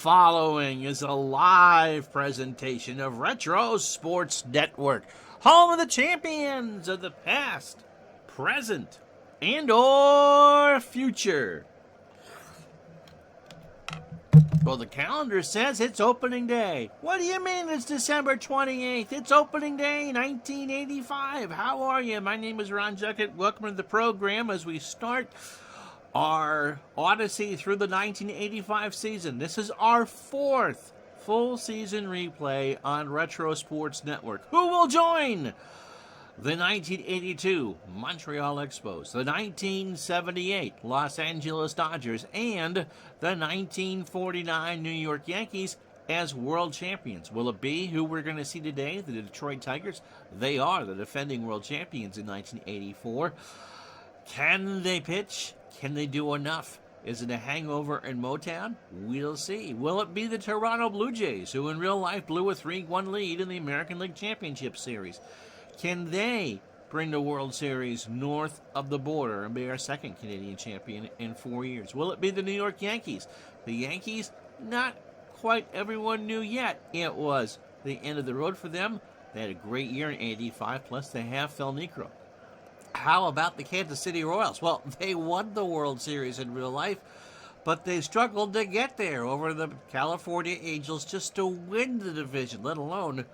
Following is a live presentation of Retro Sports Network, home of the champions of the past, present, and or future. Well, the calendar says it's opening day. What do you mean it's December 28th? It's opening day 1985. How are you? My name is Ron Juckett. Welcome to the program as we start our odyssey through the 1985 season. This is our fourth full season replay on Retro Sports Network. Who will join? The 1982 Montreal Expos, the 1978 Los Angeles Dodgers, and the 1949 New York Yankees as world champions. Will it be who we're going to see today, the Detroit Tigers? They are the defending world champions in 1984. Can they pitch? Can they do enough? Is it a hangover in Motown? We'll see. Will it be the Toronto Blue Jays, who in real life blew a 3-1 lead in the American League Championship Series? Can they bring the World Series north of the border and be our second Canadian champion in 4 years? Will it be the New York Yankees? The Yankees, not quite everyone knew yet it was the end of the road for them. They had a great year in 85, plus they have Phil Niekro. How about the Kansas City Royals? Well, they won the World Series in real life, but they struggled to get there over the California Angels just to win the division, let alone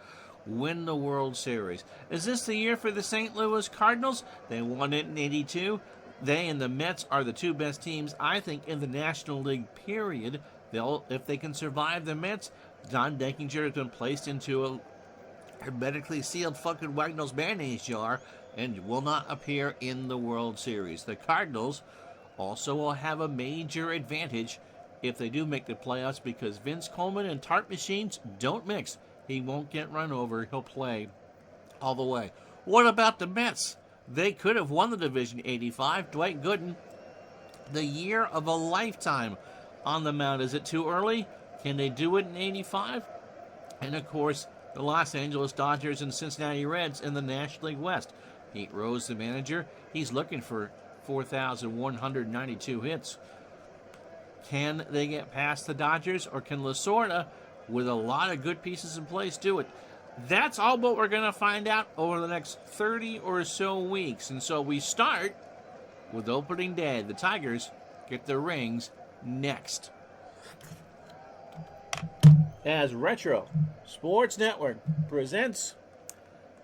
win the World Series. Is this the year for the St. Louis Cardinals? They won it in 82. They and the Mets are the two best teams, I think, in the National League, period. If they can survive the Mets, Don Denkinger has been placed into a hermetically sealed fucking Wagnall's mayonnaise jar and will not appear in the World Series. The Cardinals also will have a major advantage if they do make the playoffs, because Vince Coleman and Tart Machines don't mix. He won't get run over. He'll play all the way. What about the Mets? They could have won the division 85. Dwight Gooden, the year of a lifetime on the mound. Is it too early? Can they do it in 85? And of course, the Los Angeles Dodgers and Cincinnati Reds in the National League West. Pete Rose, the manager, he's looking for 4,192 hits. Can they get past the Dodgers, or can Lasorda, with a lot of good pieces in place, do it? That's all what we're going to find out over the next 30 or so weeks. And so we start with opening day. The Tigers get their rings next. As Retro Sports Network presents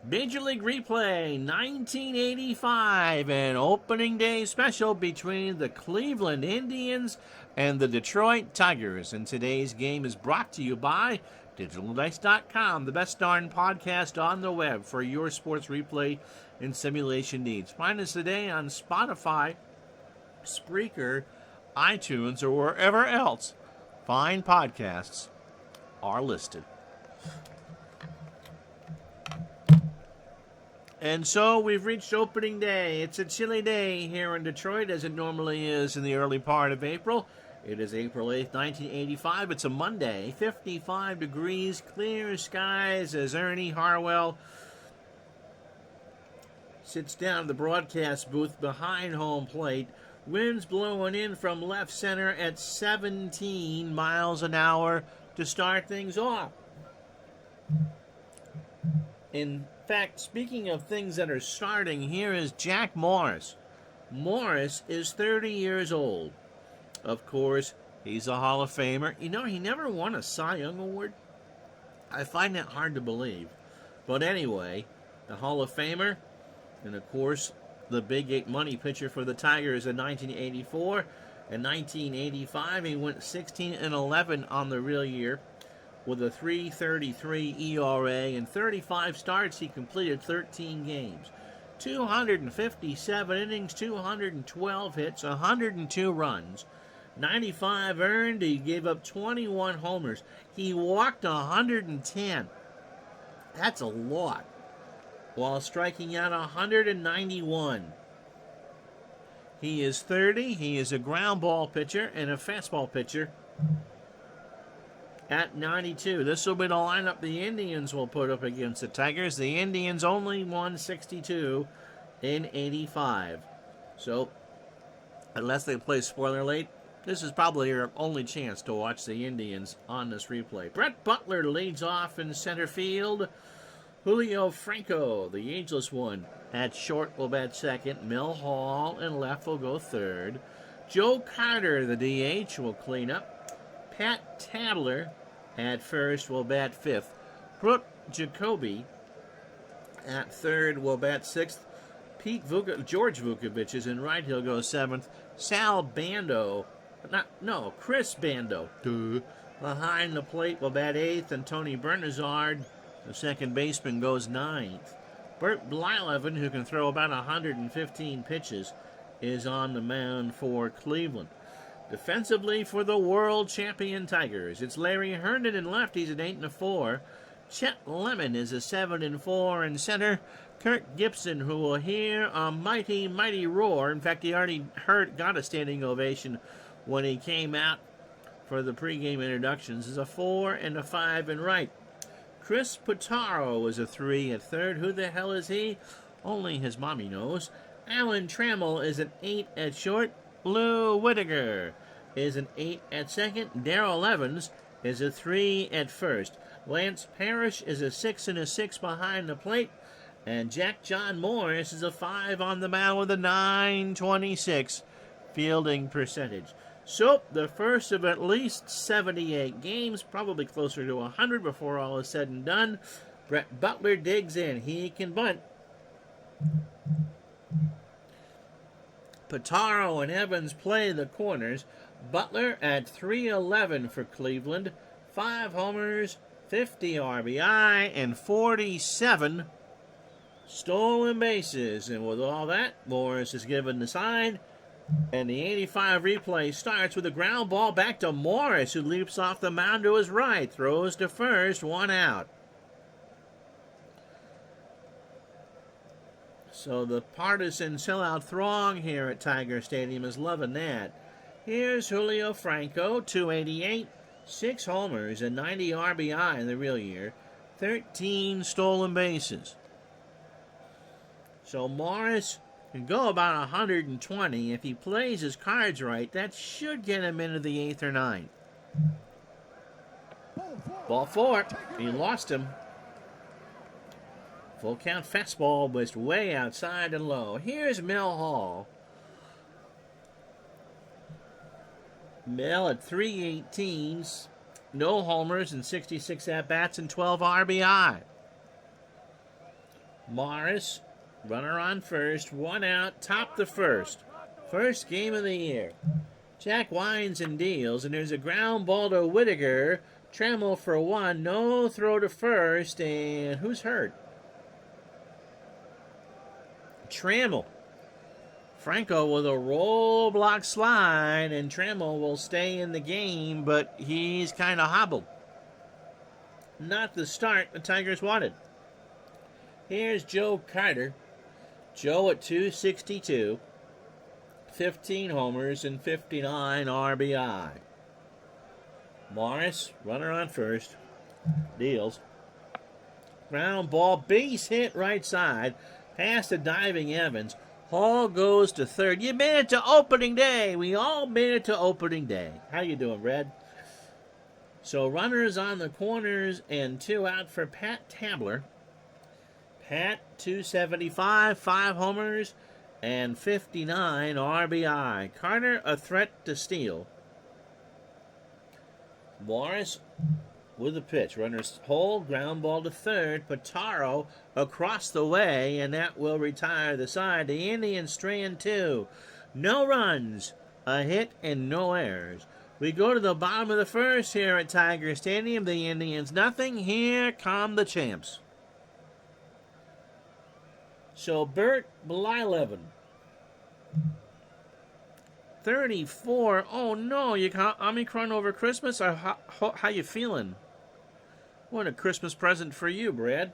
Major League Replay 1985, an opening day special between the Cleveland Indians and the Detroit Tigers. And today's game is brought to you by DigitalDice.com, the best darn podcast on the web for your sports replay and simulation needs. Find us today on Spotify, Spreaker, iTunes, or wherever else fine podcasts are listed. And so we've reached opening day. It's a chilly day here in Detroit, as it normally is in the early part of April. It is April 8th, 1985. It's a Monday, 55 degrees, clear skies, as Ernie Harwell sits down at the broadcast booth behind home plate. Winds blowing in from left center at 17 miles an hour to start things off. In fact, speaking of things that are starting, here is Jack Morris. Morris is 30 years old. Of course, he's a Hall of Famer. You know, he never won a Cy Young Award. I find that hard to believe. But anyway, the Hall of Famer, and of course, the Big 8 money pitcher for the Tigers in 1984. In 1985, he went 16-11 on the real year, with a 3.33 ERA. In 35 starts, he completed 13 games. 257 innings, 212 hits, 102 runs, 95 earned. He gave up 21 homers. He walked 110. That's a lot. While striking out 191. He is 30. He is a ground ball pitcher and a fastball pitcher at 92. This will be the lineup the Indians will put up against the Tigers. The Indians only won 62 in 85. So, unless they play spoiler alert, This is probably your only chance to watch the Indians on this replay. Brett Butler leads off in center field. Julio Franco, the ageless one, at short will bat second. Mel Hall and left will go third. Joe Carter, the DH, will clean up. Pat Tabler at first will bat fifth. Brooke Jacoby at third will bat sixth. George Vukovich is in right. He'll go seventh. Chris Bando, behind the plate will bat eighth. And Tony Bernazard, the second baseman, goes ninth. Bert Blyleven, who can throw about 115 pitches, is on the mound for Cleveland. Defensively for the world champion Tigers, it's Larry Herndon in left. He's an 8-4. Chet Lemon is a 7-4 in center. Kirk Gibson, who will hear a mighty, mighty roar. In fact, he already got a standing ovation when he came out for the pregame introductions, is a 4 and a 5 in right. Chris Pitaro is a 3 at third. Who the hell is he? Only his mommy knows. Alan Trammell is an 8 at short. Lou Whitaker is an 8 at second. Darrell Evans is a 3 at first. Lance Parrish is a 6 and a 6 behind the plate. And Jack John Morris is a 5 on the mound with a .926 fielding percentage. So, the first of at least 78 games, probably closer to 100 before all is said and done. Brett Butler digs in. He can bunt. Pitaro and Evans play the corners. Butler at .311 for Cleveland. 5 homers, 50 RBI, and 47 stolen bases. And with all that, Morris is given the sign. And the 85 replay starts with a ground ball back to Morris, who leaps off the mound to his right. Throws to first, 1 out. So the partisan sellout throng here at Tiger Stadium is loving that. Here's Julio Franco, 288, 6 homers, and 90 RBI in the real year, 13 stolen bases. So Morris can go about 120. If he plays his cards right, that should get him into the 8th or 9th. Ball 4. He lost him. Full count fastball was way outside and low. Here's Mel Hall. Mel at 318s, no homers and 66 at-bats and 12 RBI. Morris, runner on first, 1 out, top the first. First game of the year. Jack winds and deals, and there's a ground ball to Whitaker. Trammell for 1, no throw to first, and who's hurt? Trammell. Franco with a roll block slide, and Trammell will stay in the game, but he's kind of hobbled. Not the start the Tigers wanted. Here's Joe Carter. Joe at 262, 15 homers and 59 RBI. Morris, runner on first, deals. Ground ball, base hit right side, past the diving Evans. Hall goes to third. You made it to opening day. We all made it to opening day. How you doing, Red? So runners on the corners and 2 out for Pat Tabler. Pat, 275, 5 homers, and 59 RBI. Carter, a threat to steal. Morris with the pitch. Runners hold, ground ball to third. Pitaro across the way, and that will retire the side. The Indians strand 2. No runs, a hit, and no errors. We go to the bottom of the first here at Tiger Stadium. The Indians nothing. Here come the champs. So Bert Blyleven, 34. Oh no, you got Omicron over Christmas? How you feeling? What a Christmas present for you, Brad.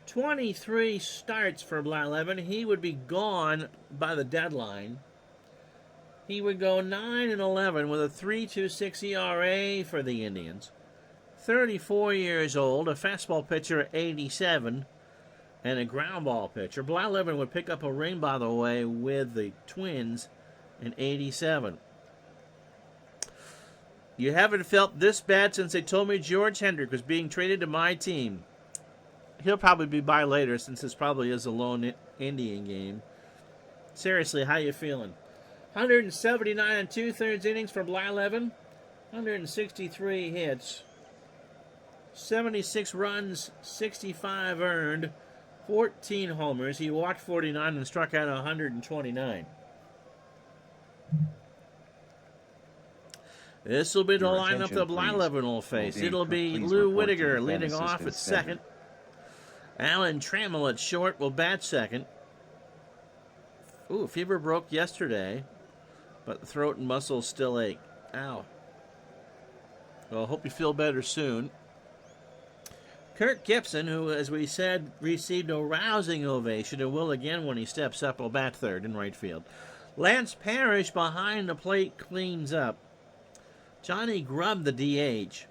23 starts for Blyleven. He would be gone by the deadline. He would go 9-11 with a 3.26 ERA for the Indians. 34 years old, a fastball pitcher at 87. And a ground ball pitcher. Blyleven would pick up a ring, by the way, with the Twins in 87. You haven't felt this bad since they told me George Hendrick was being traded to my team. He'll probably be by later since this probably is a lone Indian game. Seriously, how you feeling? 179 and 2/3 innings for Blyleven. 163 hits. 76 runs, 65 earned, 14 homers. He walked 49 and struck out 129. This will be the lineup that Blyleven will face. It'll be Lou Whitaker leading off at second. Alan Trammell at short will bat second. Ooh, fever broke yesterday, but the throat and muscles still ache. Ow. Well, hope you feel better soon. Kirk Gibson, who, as we said, received a rousing ovation and will again when he steps up, will bat third in right field. Lance Parrish behind the plate cleans up. Johnny Grubb, the DH.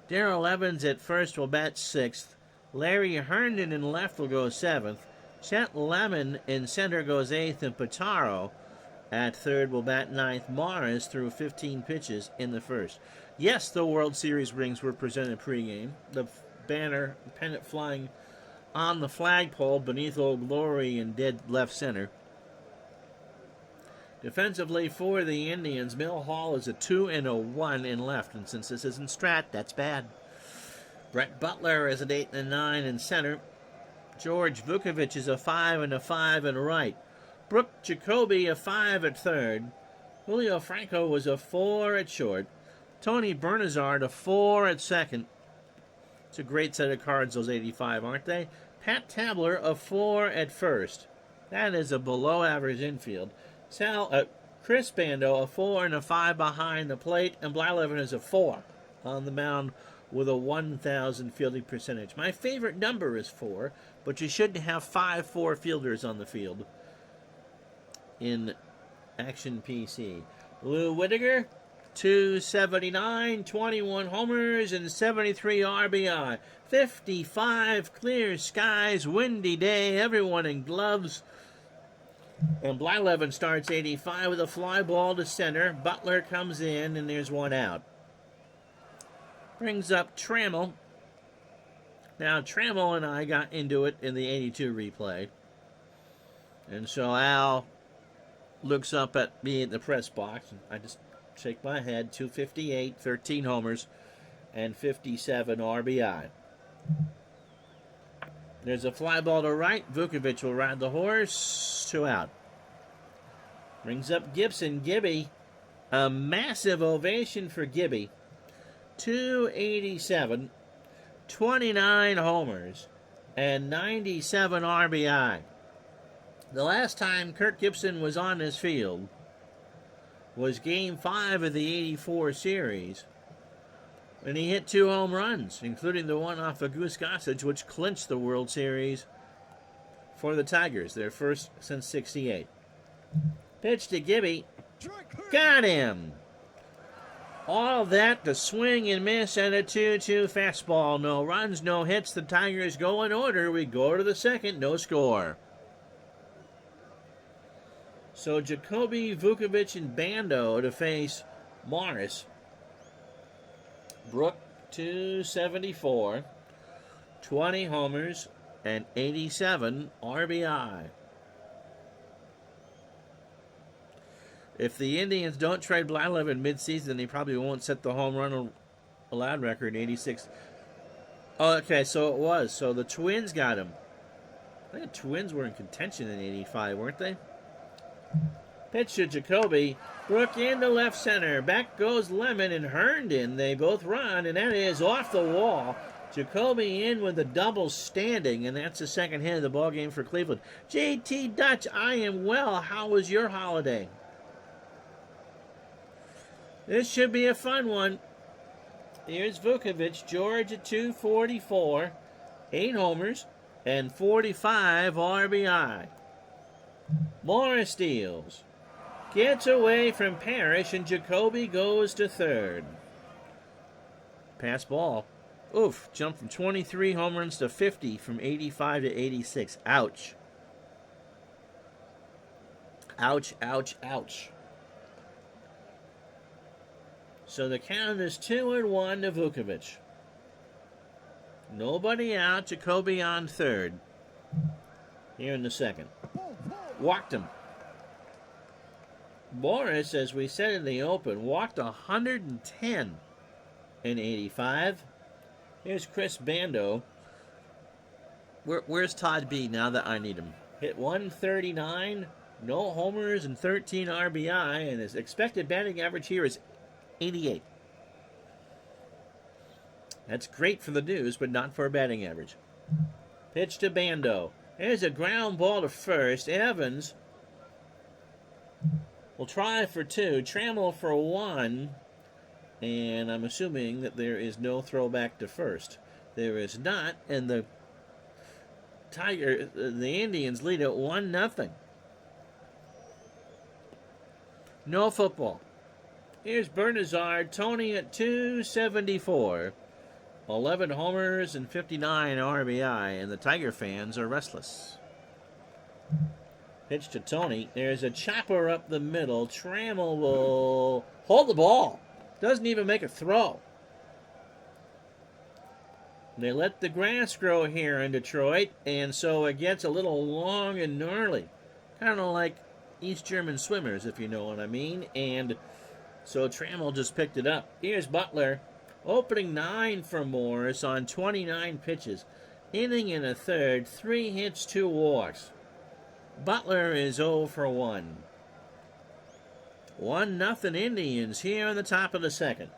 Darrell Evans at first will bat sixth. Larry Herndon in left will go seventh. Chet Lemon in center goes eighth, and Pitaro at third will bat ninth. Morris threw 15 pitches in the first. Yes, the World Series rings were presented pregame. The banner, pennant flying on the flagpole beneath Old Glory in dead left center. Defensively for the Indians, Mill Hall is a 2 and a 1 in left, and since this isn't Strat, that's bad. Brett Butler is an 8 and a 9 in center. George Vukovic is a 5 and a 5 in right. Brooke Jacoby a 5 at third. Julio Franco was a 4 at short. Tony Bernazard a 4 at second. It's a great set of cards, those 85, aren't they? Pat Tabler a 4 at first. That is a below-average infield. Chris Bando a 4 and a 5 behind the plate, and Blyleven is a 4 on the mound with a 1,000 fielding percentage. My favorite number is 4, but you shouldn't have 5 fielders on the field in Action PC. Lou Whitaker, 279, 21 homers, and 73 RBI. 55, clear skies, windy day, everyone in gloves. And Blyleven starts 85 with a fly ball to center. Butler comes in, and there's one out. Brings up Trammell. Now, Trammell and I got into it in the 82 replay. And so Al looks up at me in the press box, and I just shake my head. 258, 13 homers, and 57 RBI. There's a fly ball to right. Vukovic will ride the horse. 2 out. Brings up Gibson. Gibby. A massive ovation for Gibby. 287. 29 homers. And 97 RBI. The last time Kirk Gibson was on this field was Game 5 of the 84 series. And he hit 2 home runs, including the one off of Goose Gossage, which clinched the World Series for the Tigers, their first since '68. Pitch to Gibby. Got him! All that to swing and miss and a 2-2 fastball. No runs, no hits. The Tigers go in order. We go to the second, no score. So Jacoby, Vukovic, and Bando to face Morris. Brooke, 274, 20 homers, and 87 RBI. If the Indians don't trade Blyleven midseason, he probably won't set the home run allowed record, 86. Oh, okay, so it was. So the Twins got him. I think the Twins were in contention in 85, weren't they? Pitch to Jacoby. Brooke into left center. Back goes Lemon and Herndon. They both run, and that is off the wall. Jacoby in with a double standing, and that's the second hit of the ballgame for Cleveland. J.T. Dutch, I am well. How was your holiday? This should be a fun one. Here's Vukovic. George at 244. 8 homers and 45 RBI. Morris steals. Gets away from Parrish, and Jacoby goes to third. Pass ball. Oof, jumped from 23 home runs to 50 from 85 to 86. Ouch. Ouch, ouch, ouch. So the count is 2-1 to Vukovic. Nobody out. Jacoby on third. Here in the second. Walked him. Morris, as we said in the open, walked 110 in 85. Here's Chris Bando. Where's Todd B now that I need him? Hit 139, no homers, and 13 RBI, and his expected batting average here is 88. That's great for the News, but not for a batting average. Pitch to Bando. There's a ground ball to first. Evans will try for 2. Trammell for 1. And I'm assuming that there is no throw back to first. There is not. And the Indians lead at 1-0. No football. Here's Bernazard. Tony at 274. 11 homers and 59 RBI, and the Tiger fans are restless. Pitch to Tony. There's a chopper up the middle. Trammell will hold the ball. Doesn't even make a throw. They let the grass grow here in Detroit, and so it gets a little long and gnarly. Kind of like East German swimmers, if you know what I mean. And so Trammell just picked it up. Here's Butler. Opening 9 for Morris on 29 pitches. Inning and a third, 3 hits, 2 walks. Butler is 0 for 1. 1-0 Indians here on the top of the second.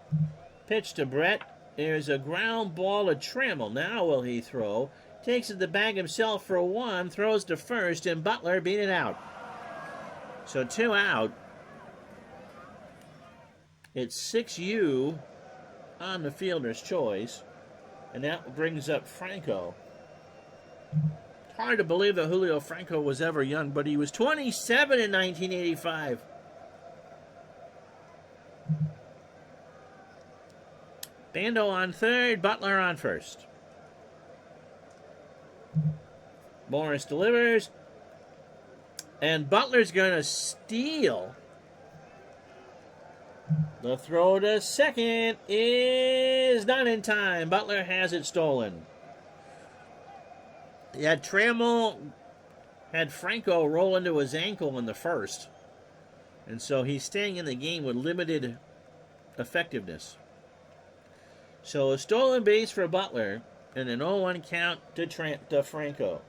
Pitch to Brett. There's a ground ball to Trammell. Now will he throw? Takes it to bag himself for 1, throws to first, and Butler beat it out. So 2 out. It's 6U on the fielder's choice, and that brings up Franco. Hard to believe that Julio Franco was ever young, but he was 27 in 1985. Bando on third, Butler on first. Morris delivers, and Butler's going to steal. The throw to second is not in time. Butler has it stolen. Trammell had Franco roll into his ankle in the first. And so he's staying in the game with limited effectiveness. So a stolen base for Butler and an 0-1 count to Franco.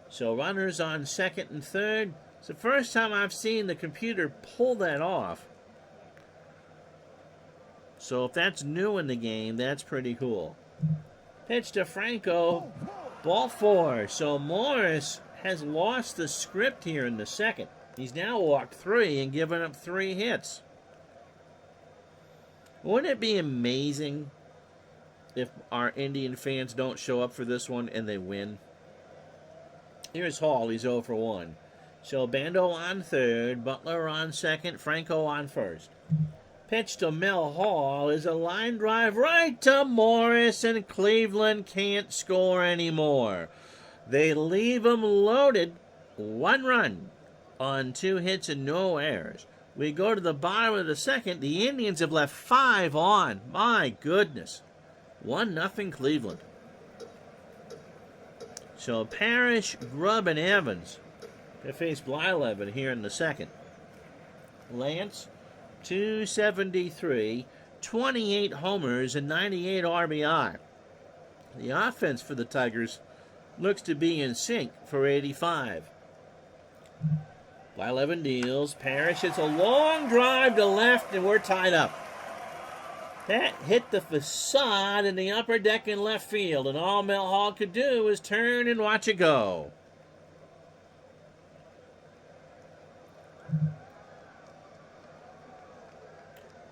So runners on second and third. It's the first time I've seen the computer pull that off. So if that's new in the game, that's pretty cool. Pitch to Franco. Ball 4. So Morris has lost the script here in the second. He's now walked 3 and given up 3 hits. Wouldn't it be amazing if our Indian fans don't show up for this one and they win? Here's Hall. He's 0 for 1. So Bando on third, Butler on second, Franco on first. Pitch to Mel Hall is a line drive right to Morris, and Cleveland can't score anymore. They leave them loaded. 1 run on 2 hits and no errors. We go to the bottom of the second. The Indians have left 5 on. My goodness. 1-0 Cleveland. So Parrish, Grubb, and Evans to face Blyleven here in the second. Lance, 273, 28 homers, and 98 RBI. The offense for the Tigers looks to be in sync for 85. Blyleven deals. Parrish hits a long drive to left, and we're tied up. That hit the facade in the upper deck in left field, and all Mel Hall could do was turn and watch it go.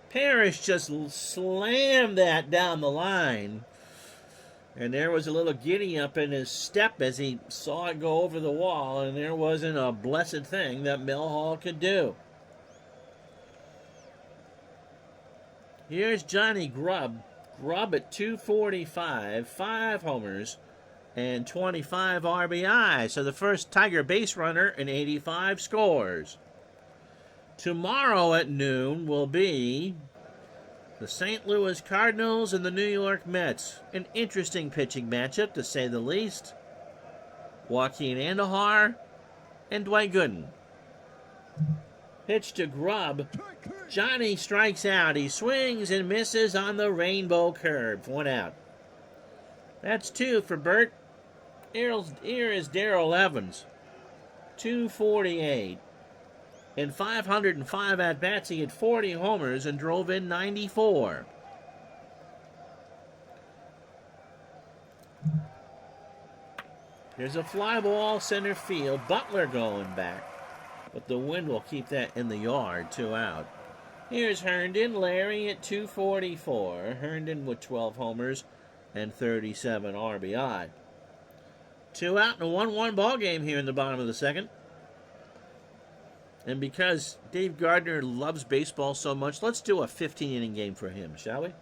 Parrish just slammed that down the line. And there was a little giddy up in his step as he saw it go over the wall, and there wasn't a blessed thing that Mel Hall could do. Here's Johnny Grubb. Grubb at 245, 5 homers, and 25 RBI. So the first Tiger base runner in 85 scores. Tomorrow at noon will be the St. Louis Cardinals and the New York Mets. An interesting pitching matchup, to say the least. Joaquin Andujar and Dwight Gooden. Pitch to Grubb. Johnny strikes out. He swings and misses on the rainbow curve. 1 out. That's 2 for Bert. Here is Darrell Evans. 248. In 505 at-bats, he had 40 homers and drove in 94. There's a fly ball center field. Butler going back. But the wind will keep that in the yard. 2 out. Here's Herndon. Larry at 244. Herndon with 12 homers and 37 RBI. 2 out and a 1-1 ball game here in the bottom of the second. And because Dave Gardner loves baseball so much, let's do a 15-inning game for him, shall we?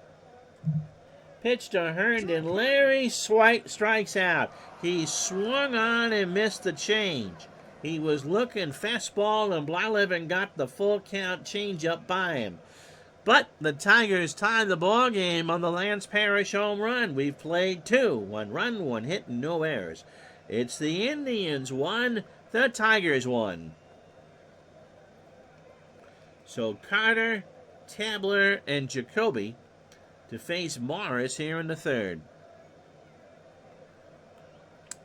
Pitch to Herndon. Larry strikes out. He swung on and missed the change. He was looking fastball, and Blyleven got the full count change up by him. But the Tigers tied the ball game on the Lance Parrish home run. We've played 2. 1 run, 1 hit, and no errors. It's the Indians 1, the Tigers 1. So Carter, Tabler, and Jacoby to face Morris here in the third.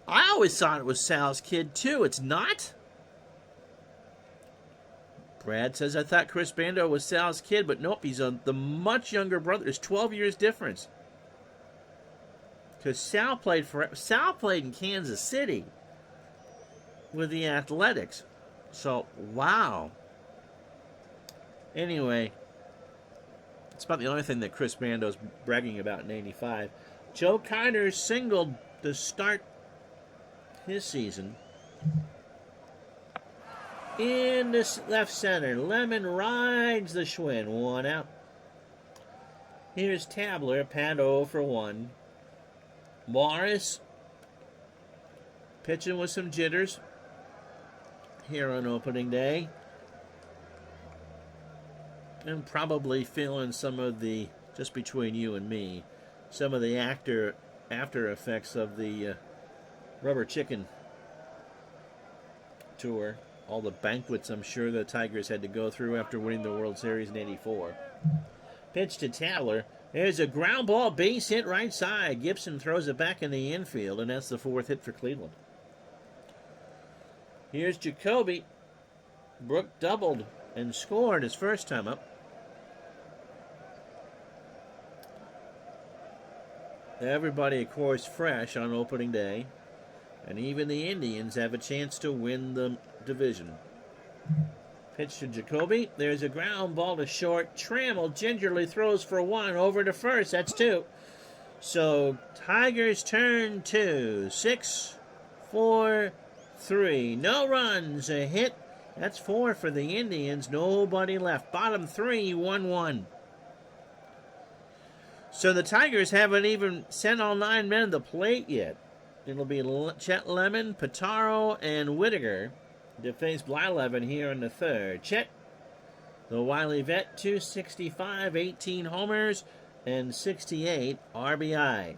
I always thought it was Sal's kid, too. It's not? Brad says, I thought Chris Bando was Sal's kid, but nope, he's the much younger brother. There's 12 years difference. Because Sal played in Kansas City with the Athletics. So, wow. Anyway, it's about the only thing that Chris Bando's bragging about in 85. Joe Carter singled to start his season. In the left center, Lemon rides the Schwinn. 1 out. Here's Tabler, pad 0 for 1. Morris pitching with some jitters here on opening day. And probably feeling some of the, just between you and me, some of the after effects of the Rubber Chicken tour. All the banquets I'm sure the Tigers had to go through after winning the World Series in '84. Pitch to Tabler. There's a ground ball base hit right side. Gibson throws it back in the infield, and that's the 4th hit for Cleveland. Here's Jacoby. Brook doubled and scored his first time up. Everybody, of course, fresh on opening day. And even the Indians have a chance to win the division. Pitch to Jacoby. There's a ground ball to short. Trammell gingerly throws for 1 over to first. That's 2. So Tigers turn 2. 6, 4, 3. No runs. A hit. That's 4 for the Indians. Nobody left. Bottom 3, 1-1. So the Tigers haven't even sent all 9 men to the plate yet. It'll be Chet Lemon, Pitaro, and Whittaker to face Blyleven here in the third. Chet, the Wiley vet, 265, 18 homers, and 68 RBI.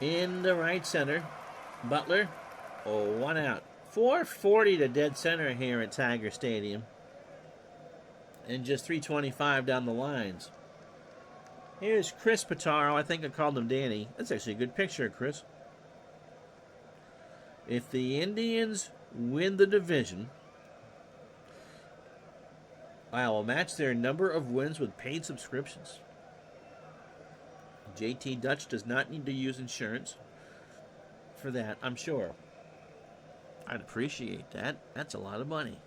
In the right center, Butler, 1 out. 440 to dead center here at Tiger Stadium. And just 325 down the lines. Here's Chris Pitaro. I think I called him Danny. That's actually a good picture, Chris. If the Indians win the division, I will match their number of wins with paid subscriptions. JT Dutch does not need to use insurance for that, I'm sure. I'd appreciate that. That's a lot of money.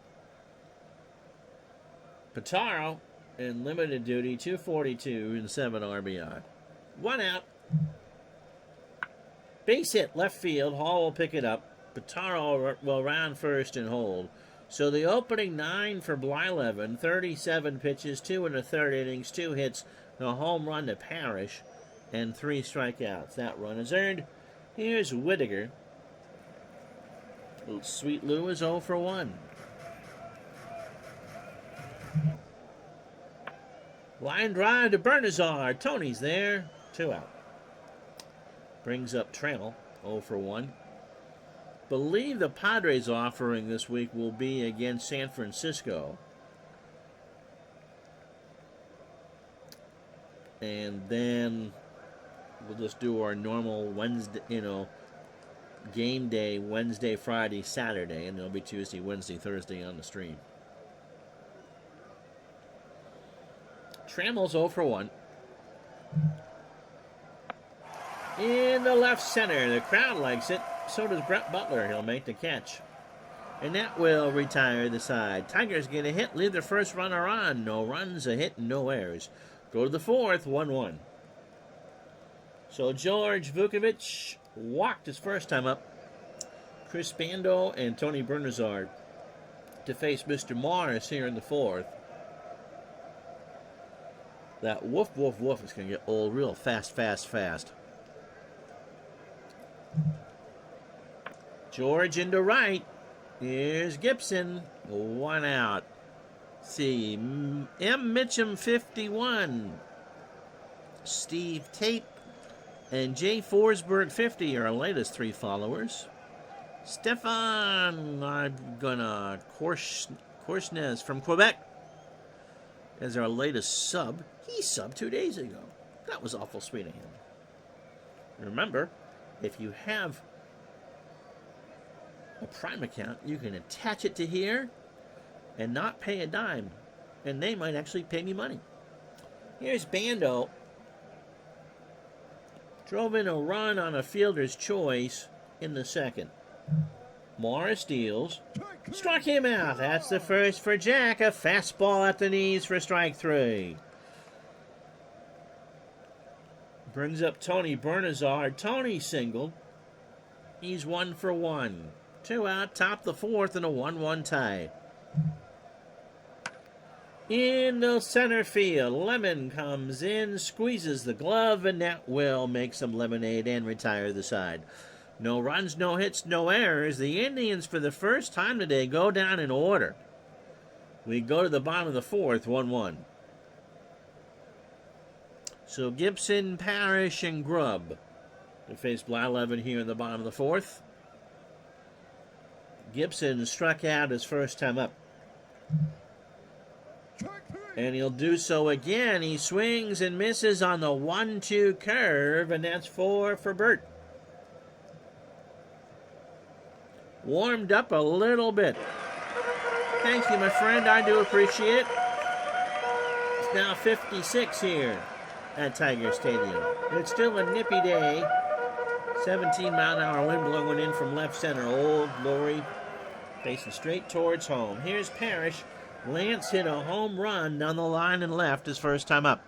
Pitaro in limited duty, 242 and 7 RBI. 1 out. Base hit left field. Hall will pick it up. Pitaro will round first and hold. So the opening 9 for Blyleven, 37 pitches, 2 1/3 innings, 2 hits, a home run to Parrish, and 3 strikeouts. That run is earned. Here's Whittaker. Sweet Lou is 0 for 1. Line drive to Bernazar. Tony's there. 2 out. Brings up Trammell. 0 for 1. Believe the Padres offering this week will be against San Francisco. And then we'll just do our normal Wednesday, game day, Wednesday, Friday, Saturday, and there'll be Tuesday, Wednesday, Thursday on the stream. Trammell's 0 for 1. In the left center, the crowd likes it. So does Brett Butler. He'll make the catch. And that will retire the side. Tigers get a hit, leave their first runner on. No runs, a hit, no errors. Go to the 4th, 1-1. So George Vukovic walked his first time up. Chris Bando and Tony Bernazard to face Mr. Morris here in the 4th. That woof, woof, woof is going to get old real fast. George into right. Here's Gibson. 1 out. See, M. Mitchum 51. Steve Tate and Jay Forsberg 50 are our latest 3 followers. Stefan Korsnes from Quebec is our latest sub. He subbed 2 days ago. That was awful sweet of him. Remember, if you have a Prime account, you can attach it to here and not pay a dime. And they might actually pay me money. Here's Bando. Drove in a run on a fielder's choice in the 2nd. Morris deals. Struck him out. That's the first for Jack. A fastball at the knees for strike 3. Brings up Tony Bernazard. Tony singled. He's 1 for 1. 2 out, top the 4th, and a 1-1 tie. In the center field, Lemon comes in, squeezes the glove, and that will make some lemonade and retire the side. No runs, no hits, no errors. The Indians, for the first time today, go down in order. We go to the bottom of the 4th, 1-1. So Gibson, Parrish, and Grubb to face Blyleven here in the bottom of the 4th. Gibson struck out his first time up. And he'll do so again. He swings and misses on the 1-2 curve, and that's 4 for Bert. Warmed up a little bit. Thank you, my friend. I do appreciate it. It's now 56 here at Tiger Stadium. It's still a nippy day. 17-mile-an-hour wind blowing in from left center. Old Glory facing straight towards home. Here's Parrish. Lance hit a home run down the line and left his first time up.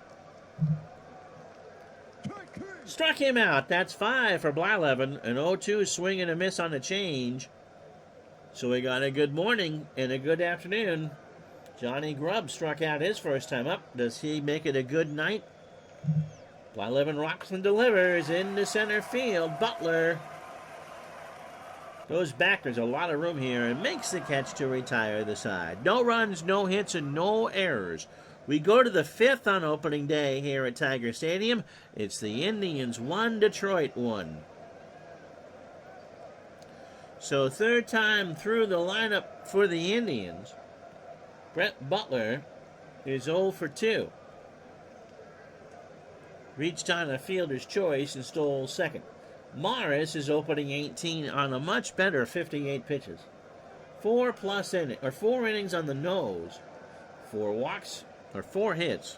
Struck him out. That's 5 for Blyleven. An 0-2 swing and a miss on the change. So we got a good morning and a good afternoon. Johnny Grubb struck out his first time up. Does he make it a good night? Blyleven rocks and delivers into center field. Butler goes back. There's a lot of room here and makes the catch to retire the side. No runs, no hits, and no errors. We go to the 5th on opening day here at Tiger Stadium. It's the Indians 1, Detroit 1. So 3rd time through the lineup for the Indians. Brett Butler is 0 for 2. Reached on a fielder's choice and stole 2nd. Morris is opening 18 on a much better 58 pitches. 4 innings on the nose. 4 walks, or 4 hits.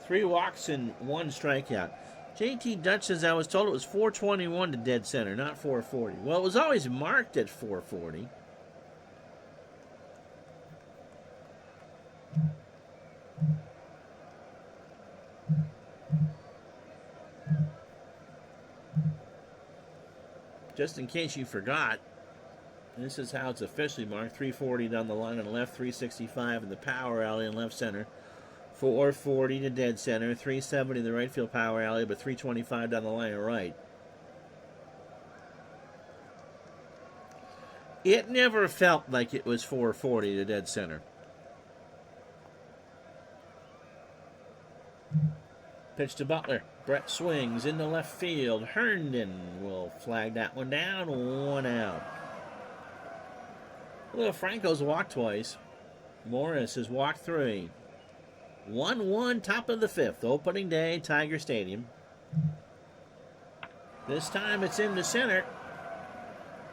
3 walks and 1 strikeout. JT Dutch says, I was told it was 421 to dead center, not 440. Well, it was always marked at 440. Just in case you forgot, this is how it's officially marked. 340 down the line on the left, 365 in the power alley in left center, 440 to dead center, 370 in the right field power alley, but 325 down the line on right. It never felt like it was 440 to dead center. Pitch to Butler. Brett swings into left field. Herndon will flag that one down. 1 out. Well, Franco's walked twice. Morris has walked 3. 1-1, top of the 5th. Opening day, Tiger Stadium. This time it's into center.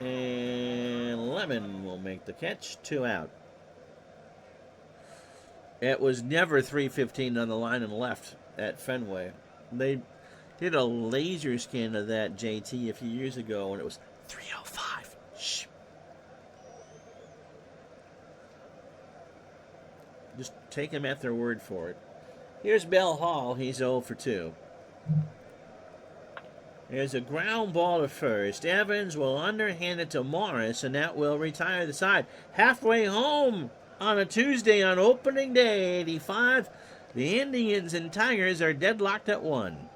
And Lemon will make the catch. 2 out. It was never 3:15 on the line and left at Fenway. They did a laser scan of that, JT, a few years ago, and it was 3:05. Shh. Just take them at their word for it. Here's Bell Hall. He's 0 for 2. There's a ground ball to first. Evans will underhand it to Morris, and that will retire the side. Halfway home on a Tuesday on opening day, 85. The Indians and Tigers are deadlocked at 1.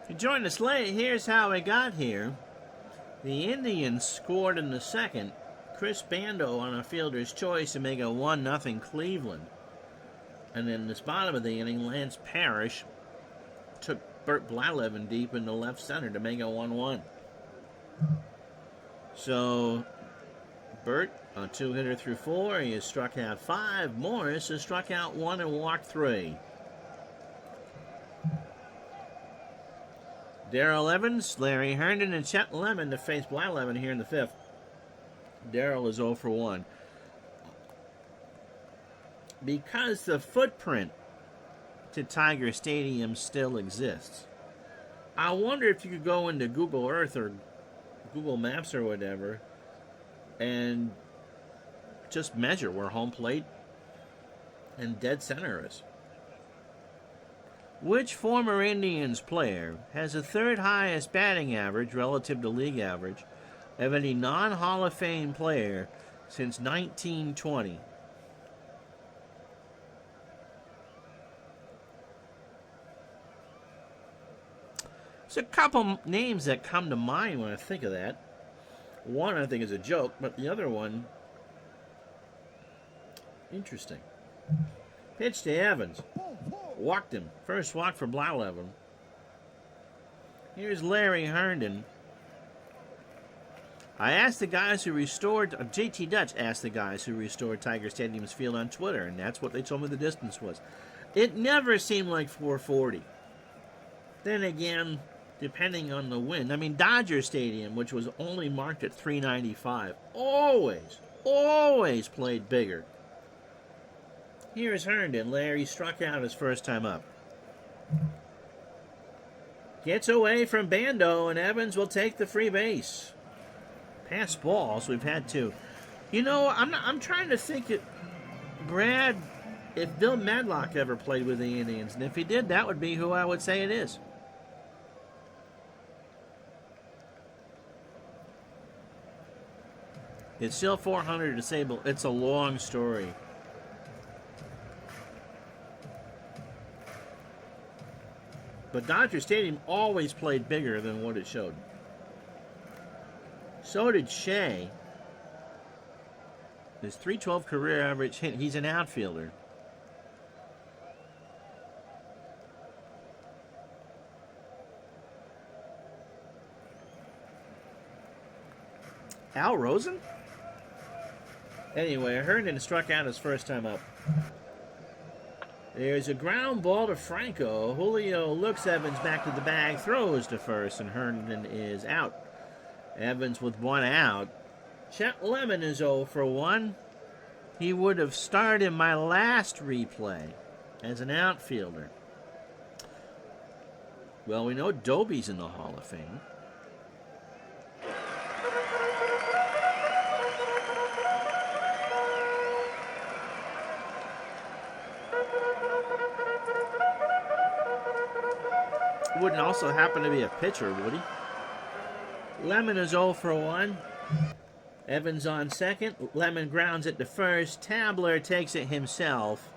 If you joined us late, here's how we got here. The Indians scored in the second. Chris Bando on a fielder's choice to make a 1-0 Cleveland. And in this bottom of the inning, Lance Parrish took Bert Blyleven deep into left center to make a 1-1. So Bert, a 2-hitter through 4, he has struck out 5. Morris has struck out 1 and walked 3. Darrell Evans, Larry Herndon, and Chet Lemon to face Blyleven here in the 5th. Darrell is 0 for 1. Because the footprint to Tiger Stadium still exists, I wonder if you could go into Google Earth or Google Maps or whatever and just measure where home plate and dead center is. Which former Indians player has the 3rd highest batting average relative to league average of any non-Hall of Fame player since 1920? There's a couple names that come to mind when I think of that. One I think is a joke, but the other one, interesting. Pitch to Evans. Walked him. First walk for Blyleven. Here's Larry Herndon. I asked the guys who restored, JT Dutch asked the guys who restored Tiger Stadium's field on Twitter, and that's what they told me the distance was. It never seemed like 440. Then again, depending on the wind. I mean, Dodger Stadium, which was only marked at 395, always played bigger. Here's Herndon. Larry struck out his first time up. Gets away from Bando, and Evans will take the free base. Pass balls, we've had 2. You know, I'm trying to think, Brad, if Bill Madlock ever played with the Indians, and if he did, that would be who I would say it is. It's still 400 disabled. It's a long story. But Dodger Stadium always played bigger than what it showed. So did Shea. His .312 career average hit. He's an outfielder. Al Rosen? Anyway, Herndon struck out his first time up. There's a ground ball to Franco. Julio looks Evans back to the bag, throws to first, and Herndon is out. Evans with 1 out. Chet Lemon is 0 for 1. He would have started in my last replay as an outfielder. Well, we know Doby's in the Hall of Fame. Wouldn't also happen to be a pitcher, would he? Lemon is 0 for 1. Evans on second. Lemon grounds it to first. Tabler takes it himself.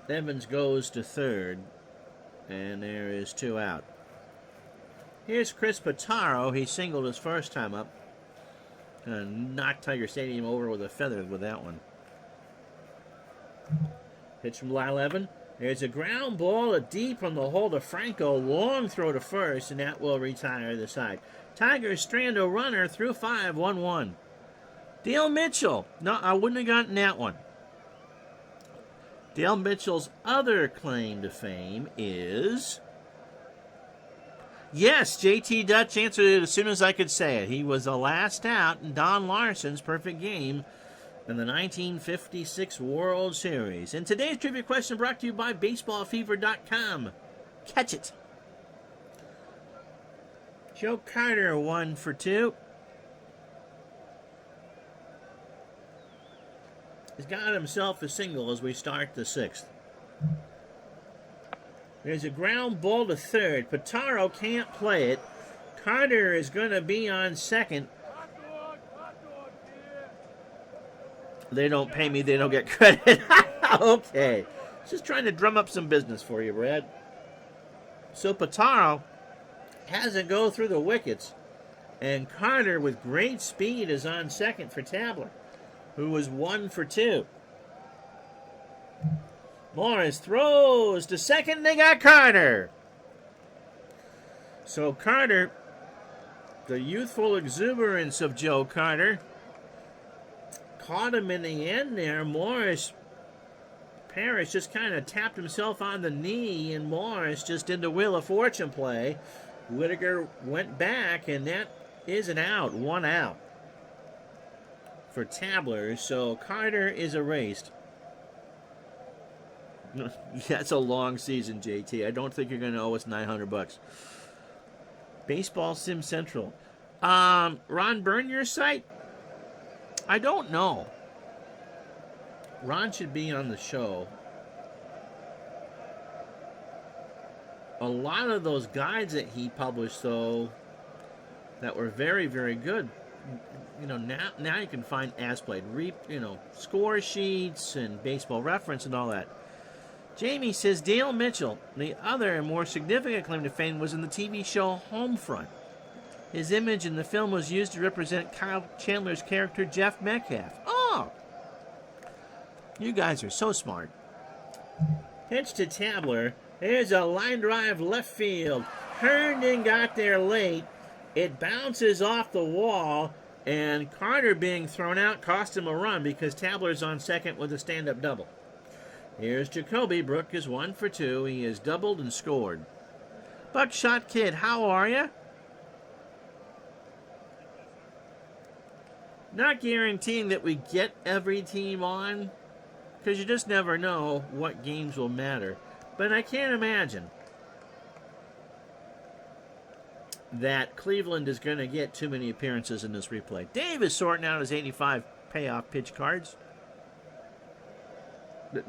Evans goes to third. And there is 2 out. Here's Chris Pitaro. He singled his first time up. Knocked Tiger Stadium over with a feather with that one. Pitch from line 11. There's a ground ball deep from the hole to Franco. Long throw to first, and that will retire the side. Tigers strand a runner through 5, 1-1. Dale Mitchell. No, I wouldn't have gotten that one. Dale Mitchell's other claim to fame is... Yes, JT Dutch answered it as soon as I could say it. He was the last out in Don Larson's perfect game in the 1956 World Series. And today's trivia question brought to you by BaseballFever.com. Catch it. Joe Carter 1 for 2. He's got himself a single as we start the 6th. There's a ground ball to third. Pitaro can't play it. Carter is going to be on second. They don't pay me, they don't get credit. Okay. Just trying to drum up some business for you, Brad. So Pitaro has it go through the wickets. And Carter, with great speed, is on second for Tabler, who was 1 for 2. Morris throws to second. They got Carter. So Carter, the youthful exuberance of Joe Carter, caught him in the end there. Parrish just kind of tapped himself on the knee, and Morris just did the Wheel of Fortune play. Whitaker went back, and that is an out. 1 out for Tabler. So Carter is erased. That's a long season, JT. I don't think you're going to owe us $900. Baseball Sim Central. Ron Byrne, your site? I don't know. Ron should be on the show. A lot of those guides that he published, though, that were very, very good. Now you can find as played, score sheets and baseball reference and all that. Jamie says Dale Mitchell, the other and more significant claim to fame, was in the TV show Homefront. His image in the film was used to represent Kyle Chandler's character Jeff Metcalf. Oh! You guys are so smart. Pitch to Tabler. There's a line drive left field. Herndon got there late. It bounces off the wall, and Carter being thrown out cost him a run because Tabler's on second with a stand-up double. Here's Jacoby. Brook is 1 for 2. He has doubled and scored. Buckshot Kid, how are you? Not guaranteeing that we get every team on, because you just never know what games will matter. But I can't imagine that Cleveland is going to get too many appearances in this replay. Dave is sorting out his 85 payoff pitch cards.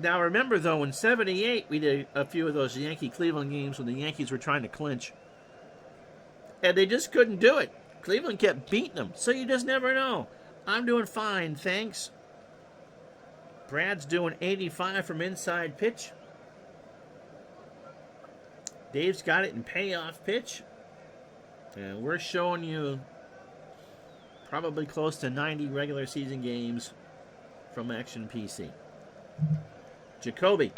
Now remember, though, in 78, we did a few of those Yankee-Cleveland games when the Yankees were trying to clinch. And they just couldn't do it. Cleveland kept beating them, so you just never know. I'm doing fine, thanks. Brad's doing 85 from inside pitch. Dave's got it in payoff pitch. And we're showing you probably close to 90 regular season games from Action PC. Jacoby.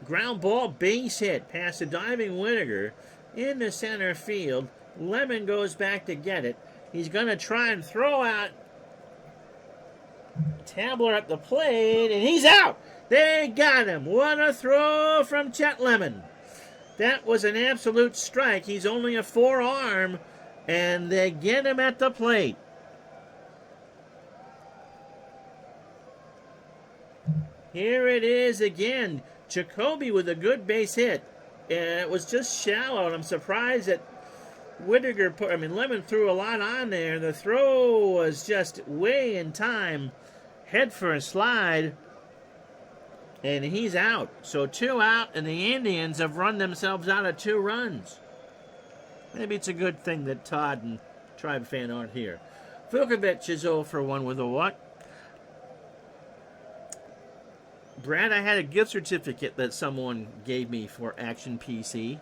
Ground ball, base hit past a diving Whitaker into center field. Lemon goes back to get it. He's going to try and throw out Tabler at the plate, and he's out. They got him. What a throw from Chet Lemon. That was an absolute strike. He's only a 4-arm, and they get him at the plate. Here it is again. Jacoby with a good base hit. and it was just shallow, and I'm surprised that Lemon threw a lot on there. The throw was just way in time. Head for a slide, and he's out. So 2 out, and the Indians have run themselves out of 2 runs. Maybe it's a good thing that Todd and Tribe Fan aren't here. Vukovic is 0 for 1 with a walk. Brad, I had a gift certificate that someone gave me for Action PC.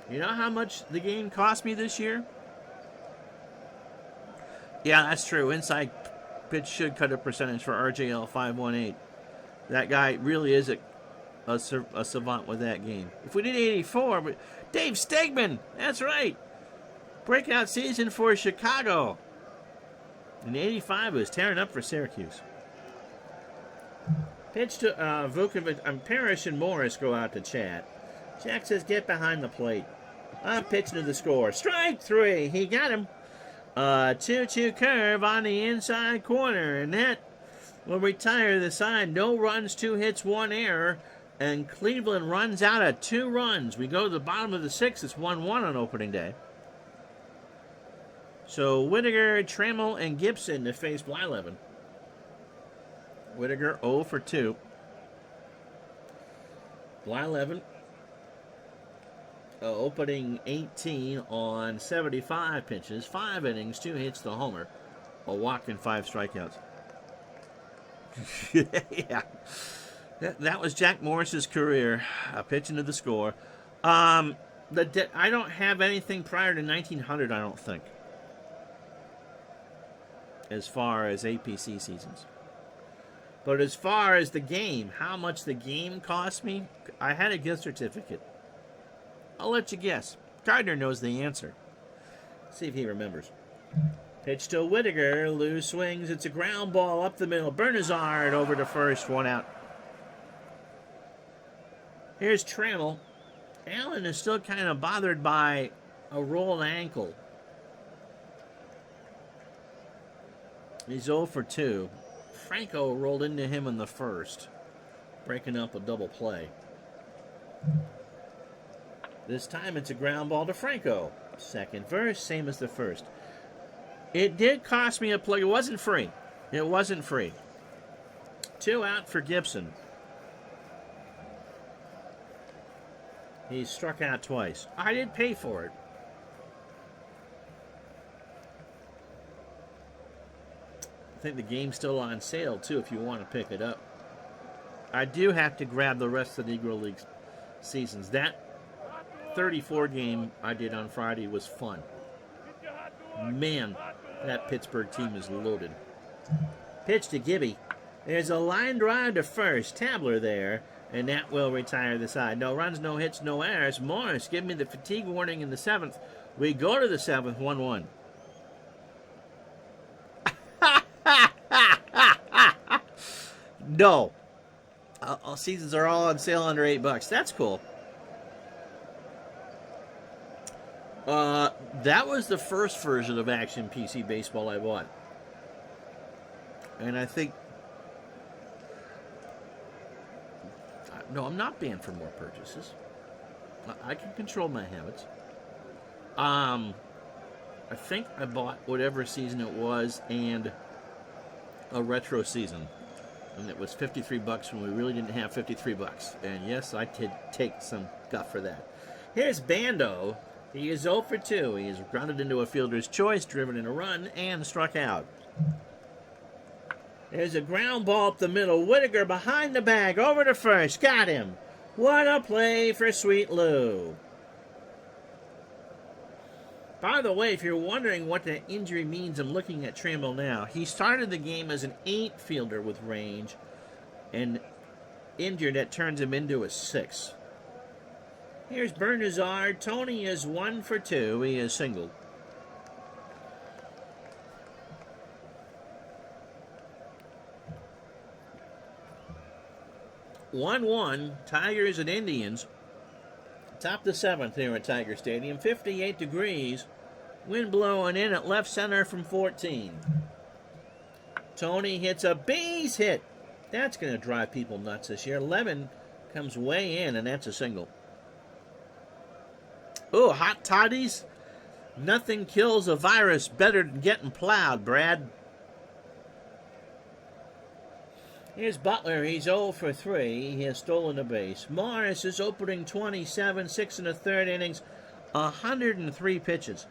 You know how much the game cost me this year? Yeah, that's true. Inside pitch should cut a percentage for RJL 518. That guy really is a savant with that game. If we did 84, but Dave Stegman, that's right. Breakout season for Chicago. In 85, it was tearing up for Syracuse. Pitch to Vukovic. Parrish and Morris go out to chat. Jack says, get behind the plate. I'm pitching to the score. Strike 3. He got him. 2-2 curve on the inside corner. And that will retire the side. No runs, 2 hits, 1 error. And Cleveland runs out of 2 runs. We go to the bottom of the 6th. It's 1-1 on opening day. So Whittaker, Trammell, and Gibson to face Blyleven. Whittaker 0 for 2. Blyleven opening 18 on 75 pitches, 5 innings, 2 hits to homer, a walk and 5 strikeouts. Yeah, that was Jack Morris's career, pitching to the score. I don't have anything prior to 1900, I don't think, as far as APC seasons. But as far as the game, how much the game cost me, I had a gift certificate. I'll let you guess. Gardner knows the answer. See if he remembers. Pitch to Whittaker. Loose swings. It's a ground ball up the middle. Bernazard over to first. 1 out. Here's Trammell. Allen is still kind of bothered by a rolled ankle. He's 0 for 2. Franco rolled into him in the first, breaking up a double play. This time it's a ground ball to Franco. Second verse, same as the first. It did cost me a play. It wasn't free. It wasn't free. 2 out for Gibson. He struck out twice. I did pay for it. I think the game's still on sale, too, if you want to pick it up. I do have to grab the rest of the Negro League seasons. That 34 game I did on Friday was fun. Man, that Pittsburgh team is loaded. Pitch to Gibby. There's a line drive to first. Tabler there, and that will retire the side. No runs, no hits, no errors. Morris, give me the fatigue warning in the 7th. We go to the 7th, 1-1. No. All seasons are all on sale under $8. That's cool. That was the first version of Action PC Baseball I bought. And I think... No, I'm not banned for more purchases. I can control my habits. I think I bought whatever season it was and a retro season. And it was $53 when we really didn't have $53. And yes, I did take some guff for that. Here's Bando. He is 0 for 2. He is grounded into a fielder's choice, driven in a run, and struck out. There's a ground ball up the middle. Whittaker behind the bag, over to first. Got him. What a play for Sweet Lou. By the way, if you're wondering what the injury means, I'm looking at Trammell now. He started the game as an 8 fielder with range, and injured, that turns him into a 6. Here's Bernazard. Tony is 1 for 2. He is singled. (1-1) Tigers and Indians. Top the 7th here at Tiger Stadium. 58 degrees. Wind blowing in at left center from 14. Tony hits a base hit That's going to drive people nuts this year. Lemon comes way in, and that's a single. Oh, hot toddies. Nothing kills a virus better than getting plowed, Brad. Here's Butler. He's 0 for 3. He has stolen a base. Morris is opening 27, 6 1/3 innings, 103 pitches.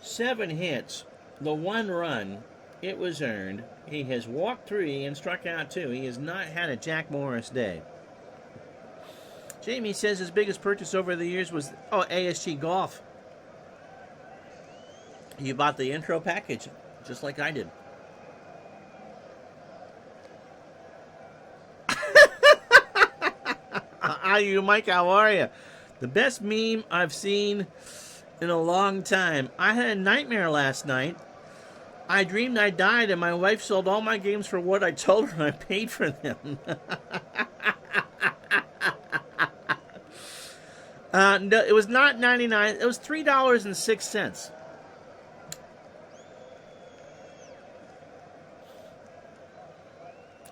7 hits, the 1 run. It was earned. He has walked 3 and struck out 2. He has not had a Jack Morris day. Jamie says his biggest purchase over the years was, ASG Golf. You bought the intro package, just like I did. Hi, you, Mike. How are you? The best meme I've seen in a long time. I had a nightmare last night. I dreamed I died and my wife sold all my games for what I told her I paid for them. No, it was not $99. It was $3.06.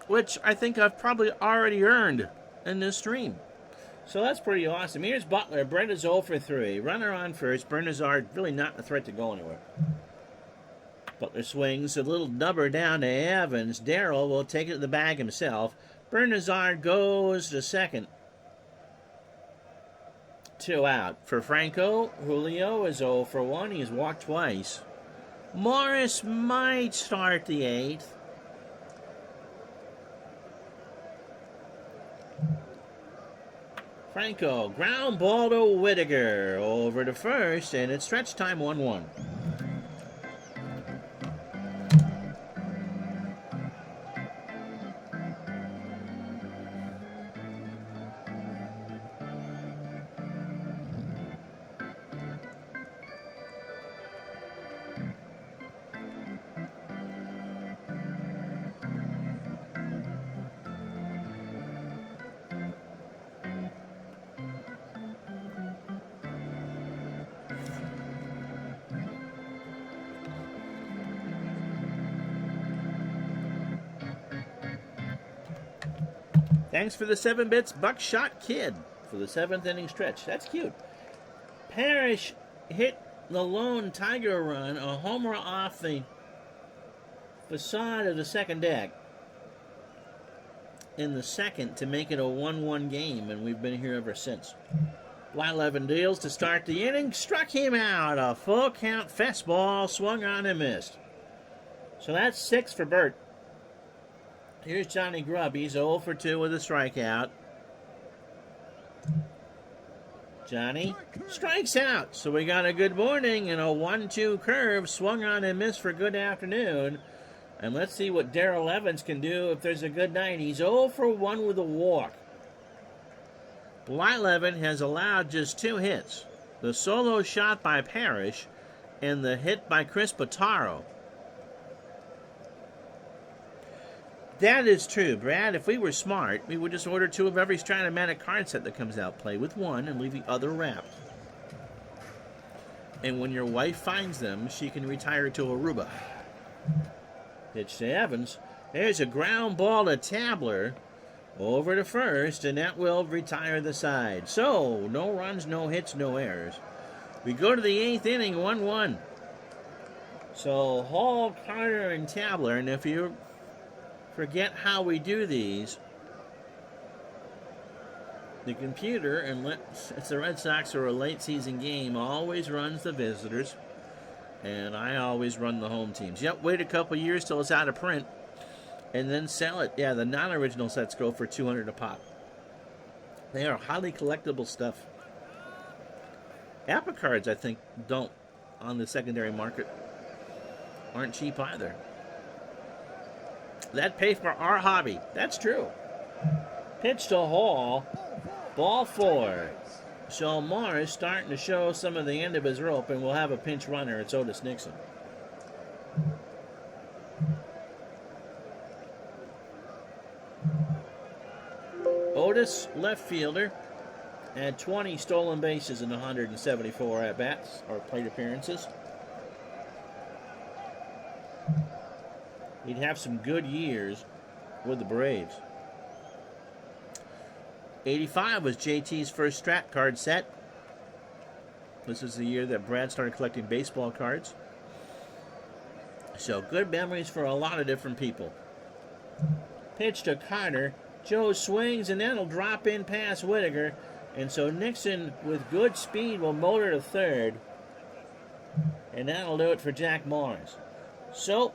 Which I think I've probably already earned in this stream. So that's pretty awesome. Here's Butler. Brett is 0 for 3. Runner on first. Bernazard really not a threat to go anywhere. Butler swings a little number down to Evans. Darrell will take it to the bag himself. Bernazard goes to second. 2 out. For Franco, Julio is 0 for 1. He's walked twice. Morris might start the 8th. Franco, ground ball to Whittaker. Over to first, and it's stretch time 1-1. Thanks for the 7 bits, Buckshot Kid, for the 7th inning stretch. That's cute. Parrish hit the lone Tiger run, a homer off the facade of the second deck in the second to make it a 1-1 game, and we've been here ever since. Blyleven deals to start the inning, struck him out. A full count fastball, swung on and missed. So that's 6 for Bert. Here's Johnny Grubb. He's 0 for 2 with a strikeout. Johnny strikes out. So we got a good morning and a 1-2 curve. Swung on and missed for good afternoon. And let's see what Darrell Evans can do if there's a good night. He's 0 for 1 with a walk. Blyleven has allowed just 2 hits. The solo shot by Parrish and the hit by Chris Bottaro. That is true, Brad. If we were smart, we would just order 2 of every Stratomatic card set that comes out. Play with 1 and leave the other wrapped. And when your wife finds them, she can retire to Aruba. Pitch to Evans. There's a ground ball to Tabler. Over to first, and that will retire the side. So, no runs, no hits, no errors. We go to the 8th inning, 1-1. So, Hall, Carter, and Tabler. And if you forget how we do these, the computer, unless it's the Red Sox or a late season game, always runs the visitors, and I always run the home teams. Yep, wait a couple years till it's out of print, and then sell it. Yeah, the non-original sets go for $200 a pop. They are highly collectible stuff. APA cards, I think, don't, on the secondary market, aren't cheap either. That pays for our hobby. That's true. Pitch to Hall. Ball 4. So Morris starting to show some of the end of his rope, and we'll have a pinch runner. It's Otis Nixon. Otis, left fielder, had 20 stolen bases in 174 at-bats, or plate appearances. he'd have some good years with the Braves. 85 was JT's first Strat card set. This is the year that Brad started collecting baseball cards. So good memories for a lot of different people. Pitch to Carter. Joe swings, and that'll drop in past Whitaker. And so Nixon, with good speed, will motor to third. And that'll do it for Jack Morris. So,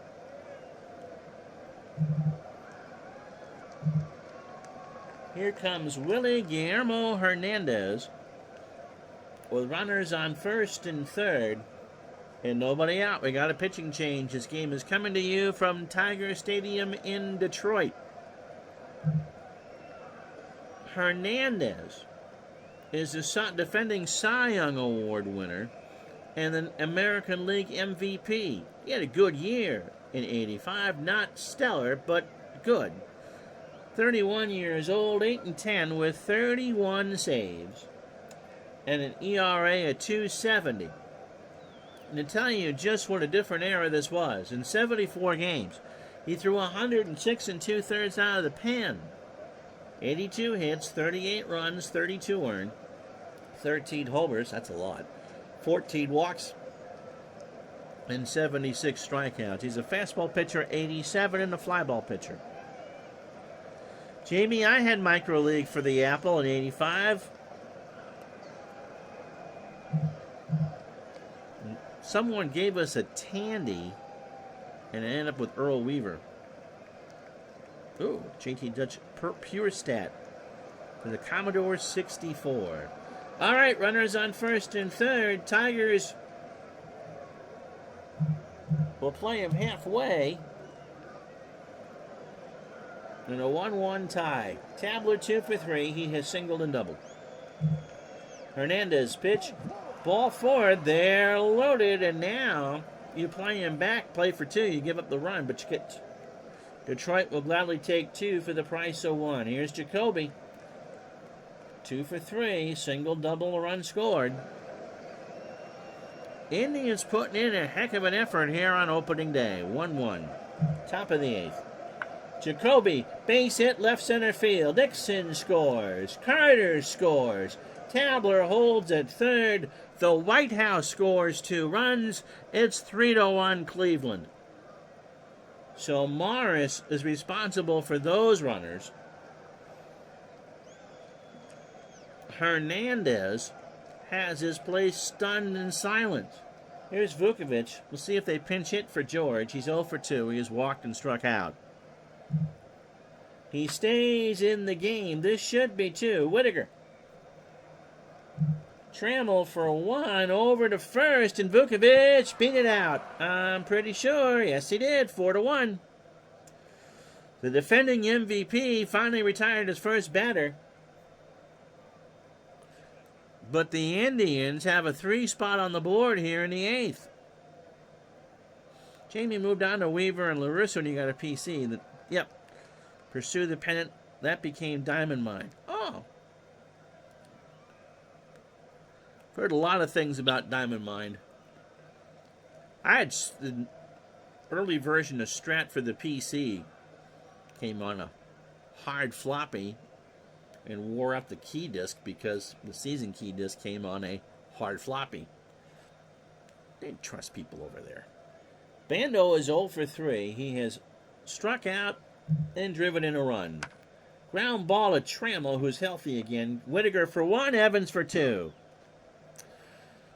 here comes Willie, Guillermo, Hernandez with runners on first and third and nobody out. We got a pitching change. This game is coming to you from Tiger Stadium in Detroit. Hernandez is the defending Cy Young Award winner and the American League MVP. He had a good year in 85. Not stellar, but good. 31 years old, 8-10 with 31 saves and an ERA of 2.70. And to tell you just what a different era this was, in 74 games, he threw 106 2/3 out of the pen. 82 hits, 38 runs, 32 earned, 13 homers, that's a lot, 14 walks, and 76 strikeouts. He's a fastball pitcher, 87, and a flyball pitcher. Jamie, I had micro league for the Apple in 85. Someone gave us a Tandy, and it ended up with Earl Weaver. Ooh, JT Dutch Pure Stat for the Commodore 64. All right, runners on first and third. Tigers will play him halfway in a 1-1 tie. Tabler 2 for 3. He has singled and doubled. Hernandez pitch. Ball forward. They're loaded, and now you play him back. Play for 2. You give up the run, but you get... Detroit will gladly take 2 for the price of 1. Here's Jacoby. 2 for 3. Single, double, run scored. Indians putting in a heck of an effort here on opening day. 1-1. Top of the 8th. Jacoby, base hit left center field. Dixon scores. Carter scores. Tabler holds at third. The White House scores 2 runs. It's 3-1 Cleveland. So Morris is responsible for those runners. Hernandez has his place stunned and silent. Here's Vukovic. We'll see if they pinch hit for George. He's 0 for 2. He has walked and struck out. He stays in the game. This should be 2. Whitaker. Trammell for 1 over to first, and Vukovic beat it out. I'm pretty sure. Yes, he did. 4-1. The defending MVP finally retired his first batter. But the Indians have a 3 spot on the board here in the 8th. Jamie moved on to Weaver and LaRusso, and you got a PC. Yep. Pursue the pennant. That became Diamond Mine. Oh. Heard a lot of things about Diamond Mine. I had the early version of Strat for the PC. Came on a hard floppy and wore up the key disc because the season key disc came on a hard floppy. Didn't trust people over there. Bando is 0 for 3. He has struck out and driven in a run. Ground ball to Trammell, who's healthy again. Whitaker for 1, Evans for 2.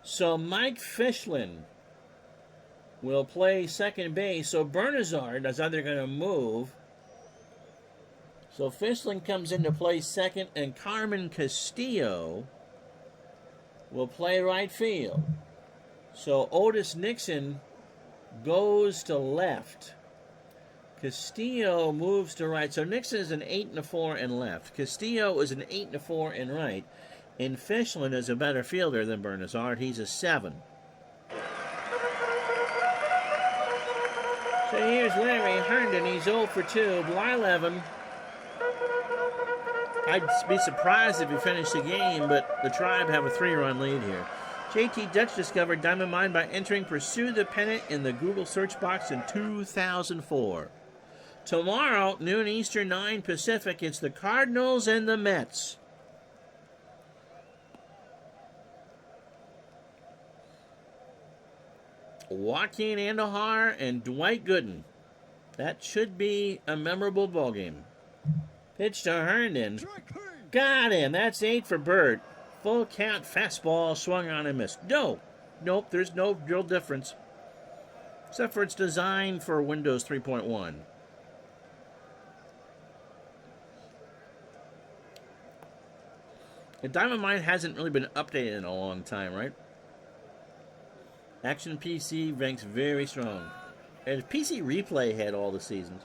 So Mike Fischlin will play second base. So Bernazard is either going to move. So Fischlin comes into play second, and Carmen Castillo will play right field. So Otis Nixon goes to left. Castillo moves to right. So Nixon is an 8 and a 4 in left. Castillo is an 8 and a 4 in right. And Fischlin is a better fielder than Bernazard. He's a 7. So here's Larry Herndon. He's 0 for 2. Blyleven. I'd be surprised if he finished the game, but the Tribe have a 3-run lead here. JT Dutch discovered Diamond Mine by entering Pursue the Pennant in the Google search box in 2004. Tomorrow, noon Eastern, 9 Pacific, it's the Cardinals and the Mets. Joaquin Andujar and Dwight Gooden. That should be a memorable ballgame. Pitch to Herndon. Got him. That's 8 for Bird. Full count fastball swung on and missed. Nope, there's no real difference. Except for it's designed for Windows 3.1. The Diamond Mine hasn't really been updated in a long time, right? Action PC ranks very strong. And PC Replay had all the seasons.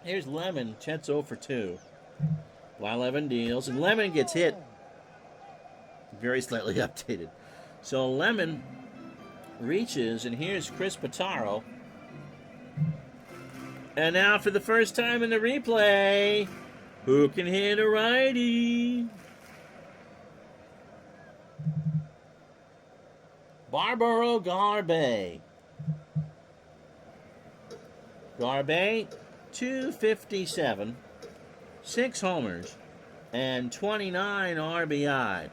Here's Lemon. Chet's 0 for 2. Blyleven deals, and Lemon gets hit. Very slightly updated. So Lemon reaches, and here's Chris Pitaro. And now for the first time in the replay, who can hit a righty? Barbaro Garbe. Garbe, 257, 6 homers, and 29 RBI.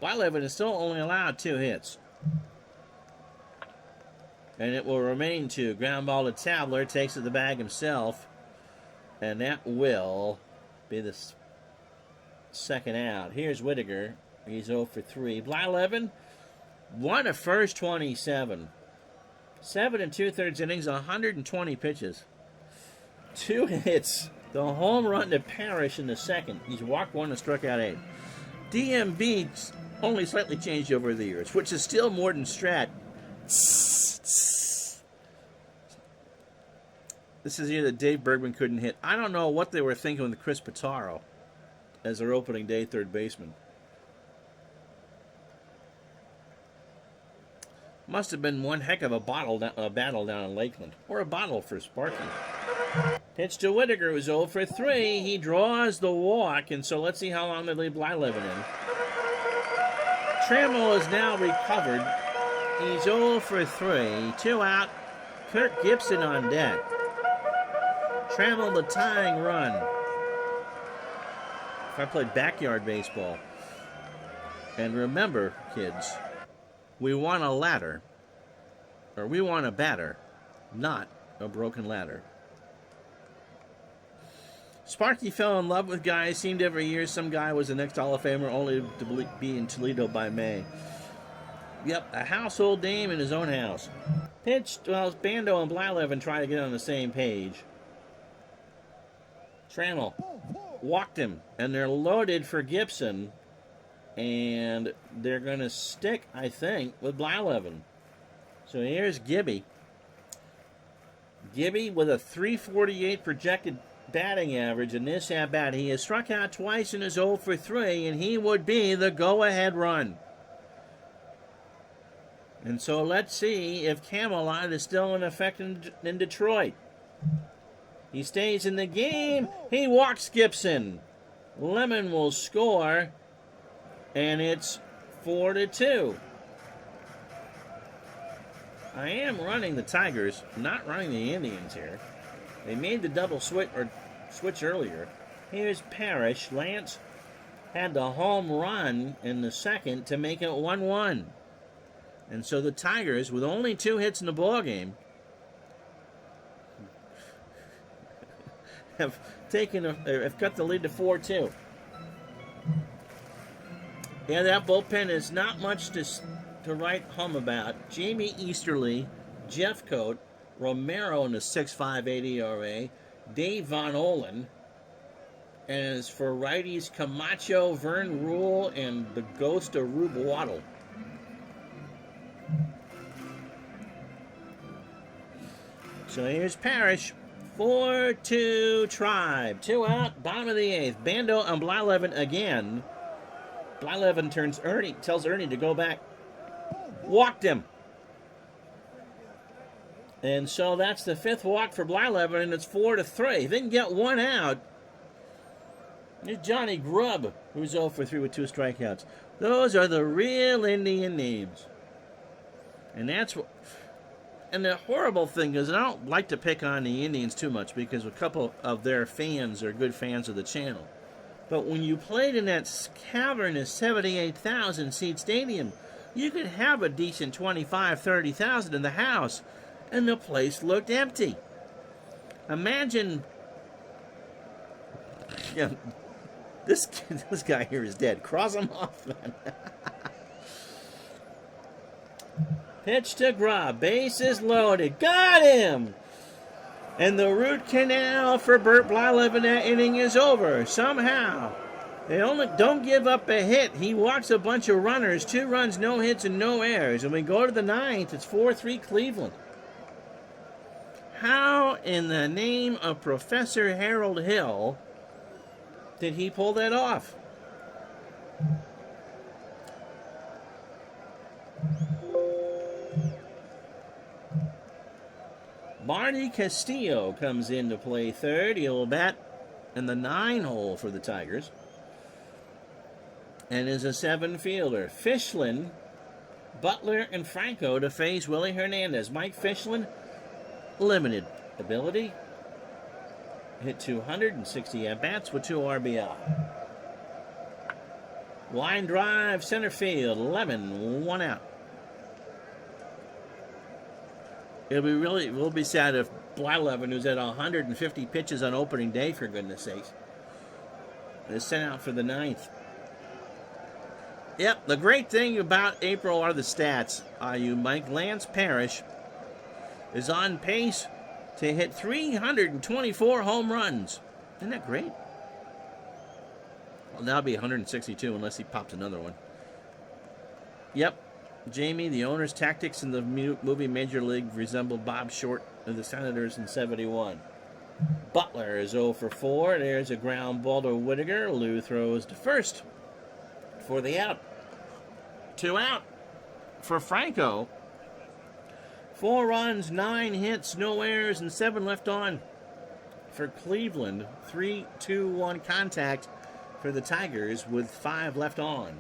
Blyleven is still only allowed 2 hits. And it will remain 2. Ground ball to Tabler, takes it to the bag himself. And that will be the second out. Here's Whittaker. He's 0 for 3. Blyleven, 1 of first 27. 7 2/3 innings, 120 pitches. 2 hits. The home run to Parrish in the second. He's walked 1 and struck out 8. DMB only slightly changed over the years, which is still more than Strat. This is the year that Dave Bergman couldn't hit. I don't know what they were thinking with Chris Pitaro as their opening day third baseman. Must have been one heck of a battle down in Lakeland. Or a bottle for Sparky. Pitch to Whittaker, who's 0 for 3. He draws the walk, and so let's see how long they leave Blyleven in. Trammell is now recovered. He's 0 for 3. 2 out. Kirk Gibson on deck. Trammell the tying run. If I played backyard baseball. And remember, kids, we want a ladder, or we want a batter, not a broken ladder. Sparky fell in love with guys. Seemed every year some guy was the next Hall of Famer, only to be in Toledo by May. Yep, a household name in his own house. Pitched, well, Bando and Blyleven try to get on the same page. Trammell walked him, and they're loaded for Gibson. And they're going to stick, I think, with Blyleven. So here's Gibby. Gibby with a 348 projected batting average in this at-bat. He has struck out twice and is 0 for 3, and he would be the go-ahead run. And so let's see if Camelot is still in effect in Detroit. He stays in the game. He walks Gibson. Lemon will score. And it's 4-2. I am running the Tigers, not running the Indians here. They made the double switch earlier. Here's Parrish. Lance had the home run in the second to make it 1-1. And so the Tigers, with only 2 hits in the ballgame, have cut the lead to 4-2. Yeah, that bullpen is not much to write home about. Jamie Easterly, Jeff Coate, Romero in the 6.58 ERA, Dave Von Olen, and as for righties, Camacho, Vern Rule, and the ghost of Rube Waddell. So here's Parrish. 4-2 Tribe. 2 out, bottom of the 8th. Bando and Blyleven again. Blyleven tells Ernie to go back. Walked him. And so that's the 5th walk for Blyleven, and it's 4-3. He didn't get 1 out. Here's Johnny Grubb, who's 0 for 3 with 2 strikeouts. Those are the real Indian names. And And the horrible thing is, I don't like to pick on the Indians too much because a couple of their fans are good fans of the channel. But when you played in that cavernous 78,000-seat stadium, you could have a decent 25,000, 30,000 in the house, and the place looked empty. Imagine, yeah, this guy here is dead. Cross him off, man. Pitch to Grubb. Bases loaded. Got him! And the root canal for Bert Blyleven in that inning is over. Somehow. They don't give up a hit. He walks a bunch of runners. 2 runs, no hits, and no errors. And we go to the 9th. It's 4-3 Cleveland. How in the name of Professor Harold Hill did he pull that off? Marty Castillo comes in to play third. He'll bat in the 9 hole for the Tigers and is a 7-fielder. Fischlin, Butler, and Franco to face Willie Hernandez. Mike Fischlin, limited ability. Hit 260 at-bats with 2 RBI. Line drive, center field, Lemon, 1 out. We'll be sad if Blyleven, who's at 150 pitches on opening day, for goodness sakes, is sent out for the 9th. Yep, the great thing about April are the stats. Mike Lance Parrish is on pace to hit 324 home runs. Isn't that great? Well, that'll be 162 unless he pops another one. Yep. Jamie, the owner's tactics in the movie Major League resembled Bob Short of the Senators in 71. Butler is 0 for 4. There's a ground ball to Whittaker. Lou throws to first for the out. 2 out for Franco. 4 runs, 9 hits, no errors, and 7 left on for Cleveland. 3-2-1 contact for the Tigers with 5 left on.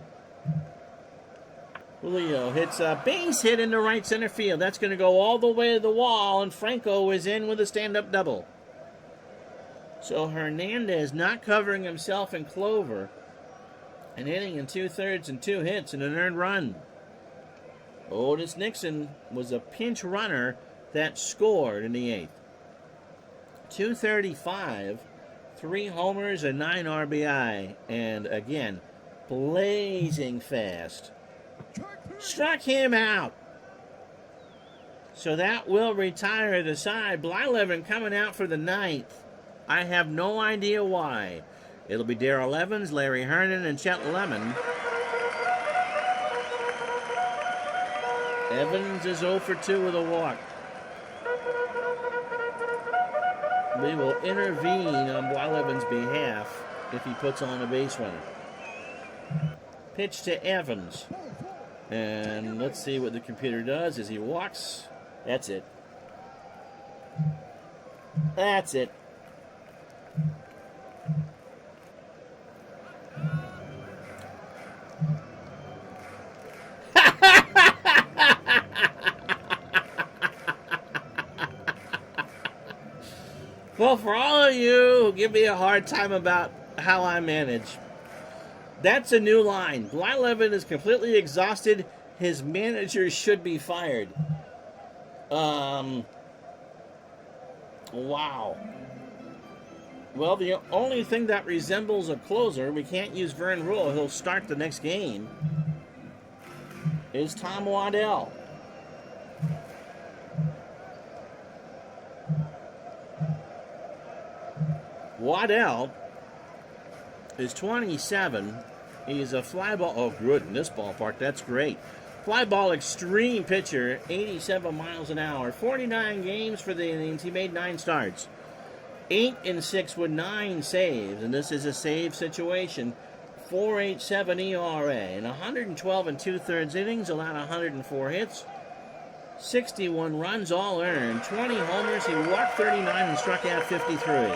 Julio hits a base hit into right center field. That's going to go all the way to the wall, and Franco is in with a stand-up double. So Hernandez not covering himself in clover, an inning and 2/3 and 2 hits and an earned run. Otis Nixon was a pinch runner that scored in the 8th. 235, 3 homers and 9 RBI, and again, blazing fast. Struck him out. So that will retire the side. Blyleven coming out for the 9th. I have no idea why. It'll be Darrell Evans, Larry Herndon, and Chet Lemon. Evans is 0 for 2 with a walk. We will intervene on Blyleven's behalf if he puts on a base runner. Pitch to Evans. And let's see what the computer does as he walks. That's it. That's it. Well, for all of you who give me a hard time about how I manage, that's a new line. Blyleven is completely exhausted. His manager should be fired. Wow. Well, the only thing that resembles a closer, we can't use Vern Rule, he'll start the next game, is Tom Waddell. Waddell is 27. He's a fly ball. Oh, good in this ballpark. That's great. Fly ball extreme pitcher, 87 miles an hour. 49 games for the Indians. He made 9 starts. 8-6 with 9 saves, and this is a save situation. 4.87 ERA. In 112 2/3 innings, allowed 104 hits. 61 runs, all earned. 20 homers. He walked 39 and struck out 53.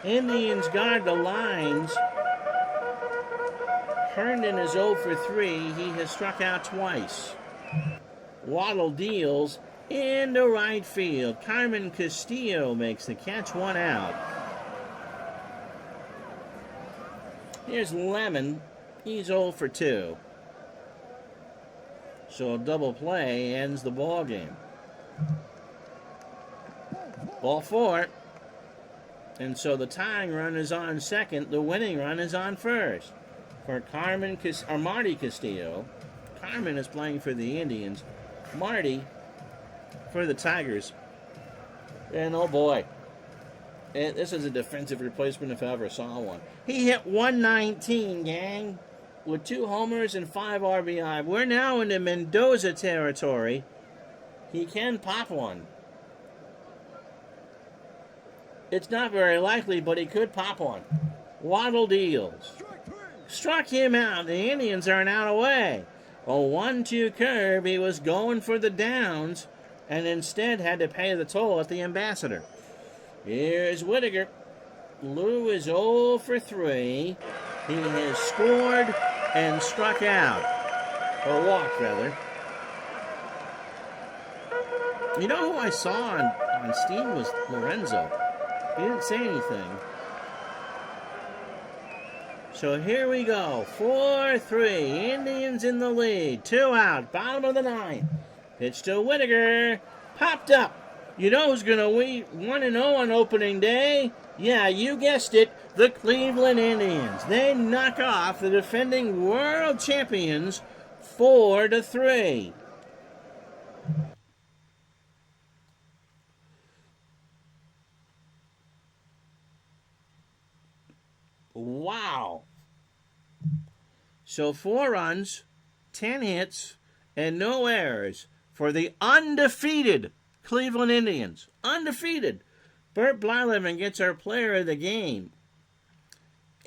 Indians guard the lines. Herndon is 0 for 3. He has struck out twice. Waddell deals into right field. Carmen Castillo makes the catch, 1 out. Here's Lemon. He's 0 for 2. So a double play ends the ball game. Ball 4. And so the tying run is on second. The winning run is on first. For Marty Castillo. Carmen is playing for the Indians. Marty for the Tigers. And oh boy, this is a defensive replacement if I ever saw one. He hit 119, gang, with 2 homers and 5 RBI. We're now into Mendoza territory. He can pop one. It's not very likely, but he could pop one. Waddle deals. Struck him out. The Indians are now away. A 1-2 curve. He was going for the downs and instead had to pay the toll at the Ambassador. Here's Whittaker. Lou is 0 for 3. He has scored and struck out. Or walked, rather. You know who I saw on Steam was Lorenzo. He didn't say anything. So here we go. 4-3. Indians in the lead. 2 out. Bottom of the 9th. Pitch to Whittaker. Popped up. You know who's going to win 1-0 on opening day? Yeah, you guessed it. The Cleveland Indians. They knock off the defending world champions 4-3. Wow. So 4 runs, 10 hits, and no errors for the undefeated Cleveland Indians. Undefeated. Bert Blyleven gets our player of the game.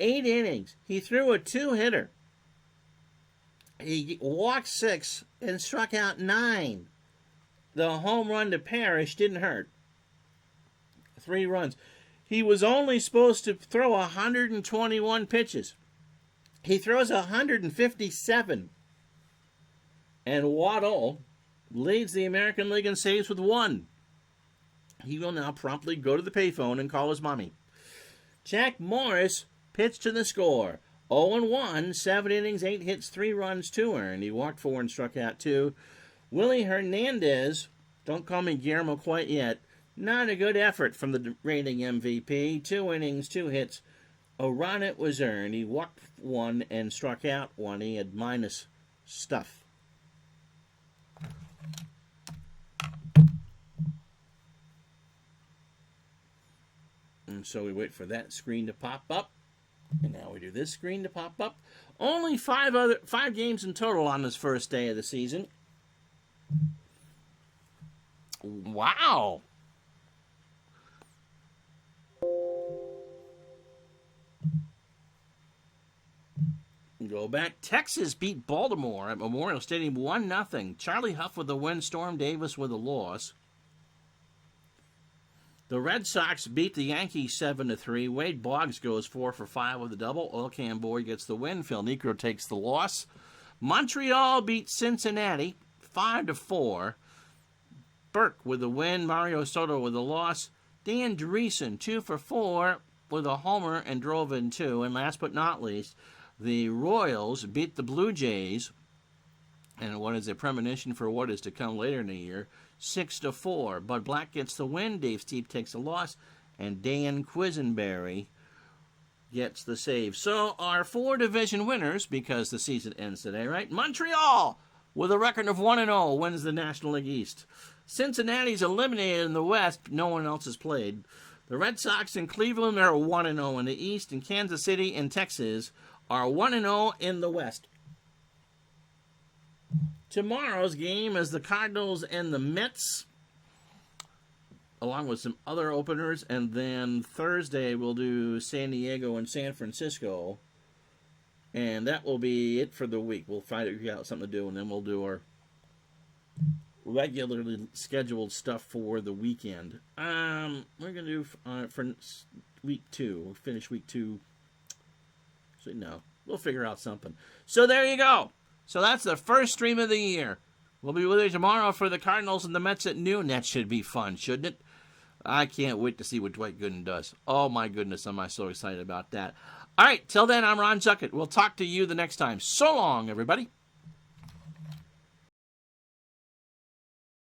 8 innings. He threw a 2-hitter. He walked 6 and struck out 9. The home run to Parrish didn't hurt. 3 runs. He was only supposed to throw 121 pitches. He throws 157. And Waddell leads the American League in saves with 1. He will now promptly go to the payphone and call his mommy. Jack Morris pitched to the score. 0-1, 7 innings, 8 hits, 3 runs, 2 earned. He walked 4 and struck out 2. Willie Hernandez, don't call me Guillermo quite yet, not a good effort from the reigning MVP. 2 innings, 2 hits. A run it was earned. He walked 1 and struck out 1. He had minus stuff. And so we wait for that screen to pop up. And now we do this screen to pop up. Only 5 games in total on this first day of the season. Wow. Go back. Texas beat Baltimore at Memorial Stadium 1-0. Charlie Huff with the win, Storm Davis with a loss. The Red Sox beat the Yankees 7-3. Wade Boggs goes 4 for 5 with a double. Oil Can Boy gets the win. Phil Niekro takes the loss. Montreal beat Cincinnati 5-4. Burke with the win. Mario Soto with a loss. Dan Dreesen 2 for 4 with a homer and drove in 2. And last but not least, the Royals beat the Blue Jays, and what is a premonition for what is to come later in the year, 6-4. Bud Black gets the win, Dave Steep takes the loss, and Dan Quisenberry gets the save. So our 4 division winners, because the season ends today, right? Montreal, with a record of 1-0, wins the National League East. Cincinnati's eliminated in the West. No one else has played. The Red Sox in Cleveland are 1-0 in the East, and Kansas City and Texas are 1-0 in the West. Tomorrow's game is the Cardinals and the Mets, along with some other openers. And then Thursday we'll do San Diego and San Francisco. And that will be it for the week. We'll figure out something to do, and then we'll do our regularly scheduled stuff for the weekend. We're going to do for week 2. We'll finish week 2. So, no, we'll figure out something. So there you go. So that's the first stream of the year. We'll be with you tomorrow for the Cardinals and the Mets at noon. That should be fun, shouldn't it? I can't wait to see what Dwight Gooden does. Oh, my goodness, am I so excited about that. All right, till then, I'm Ron Zuckett. We'll talk to you the next time. So long, everybody.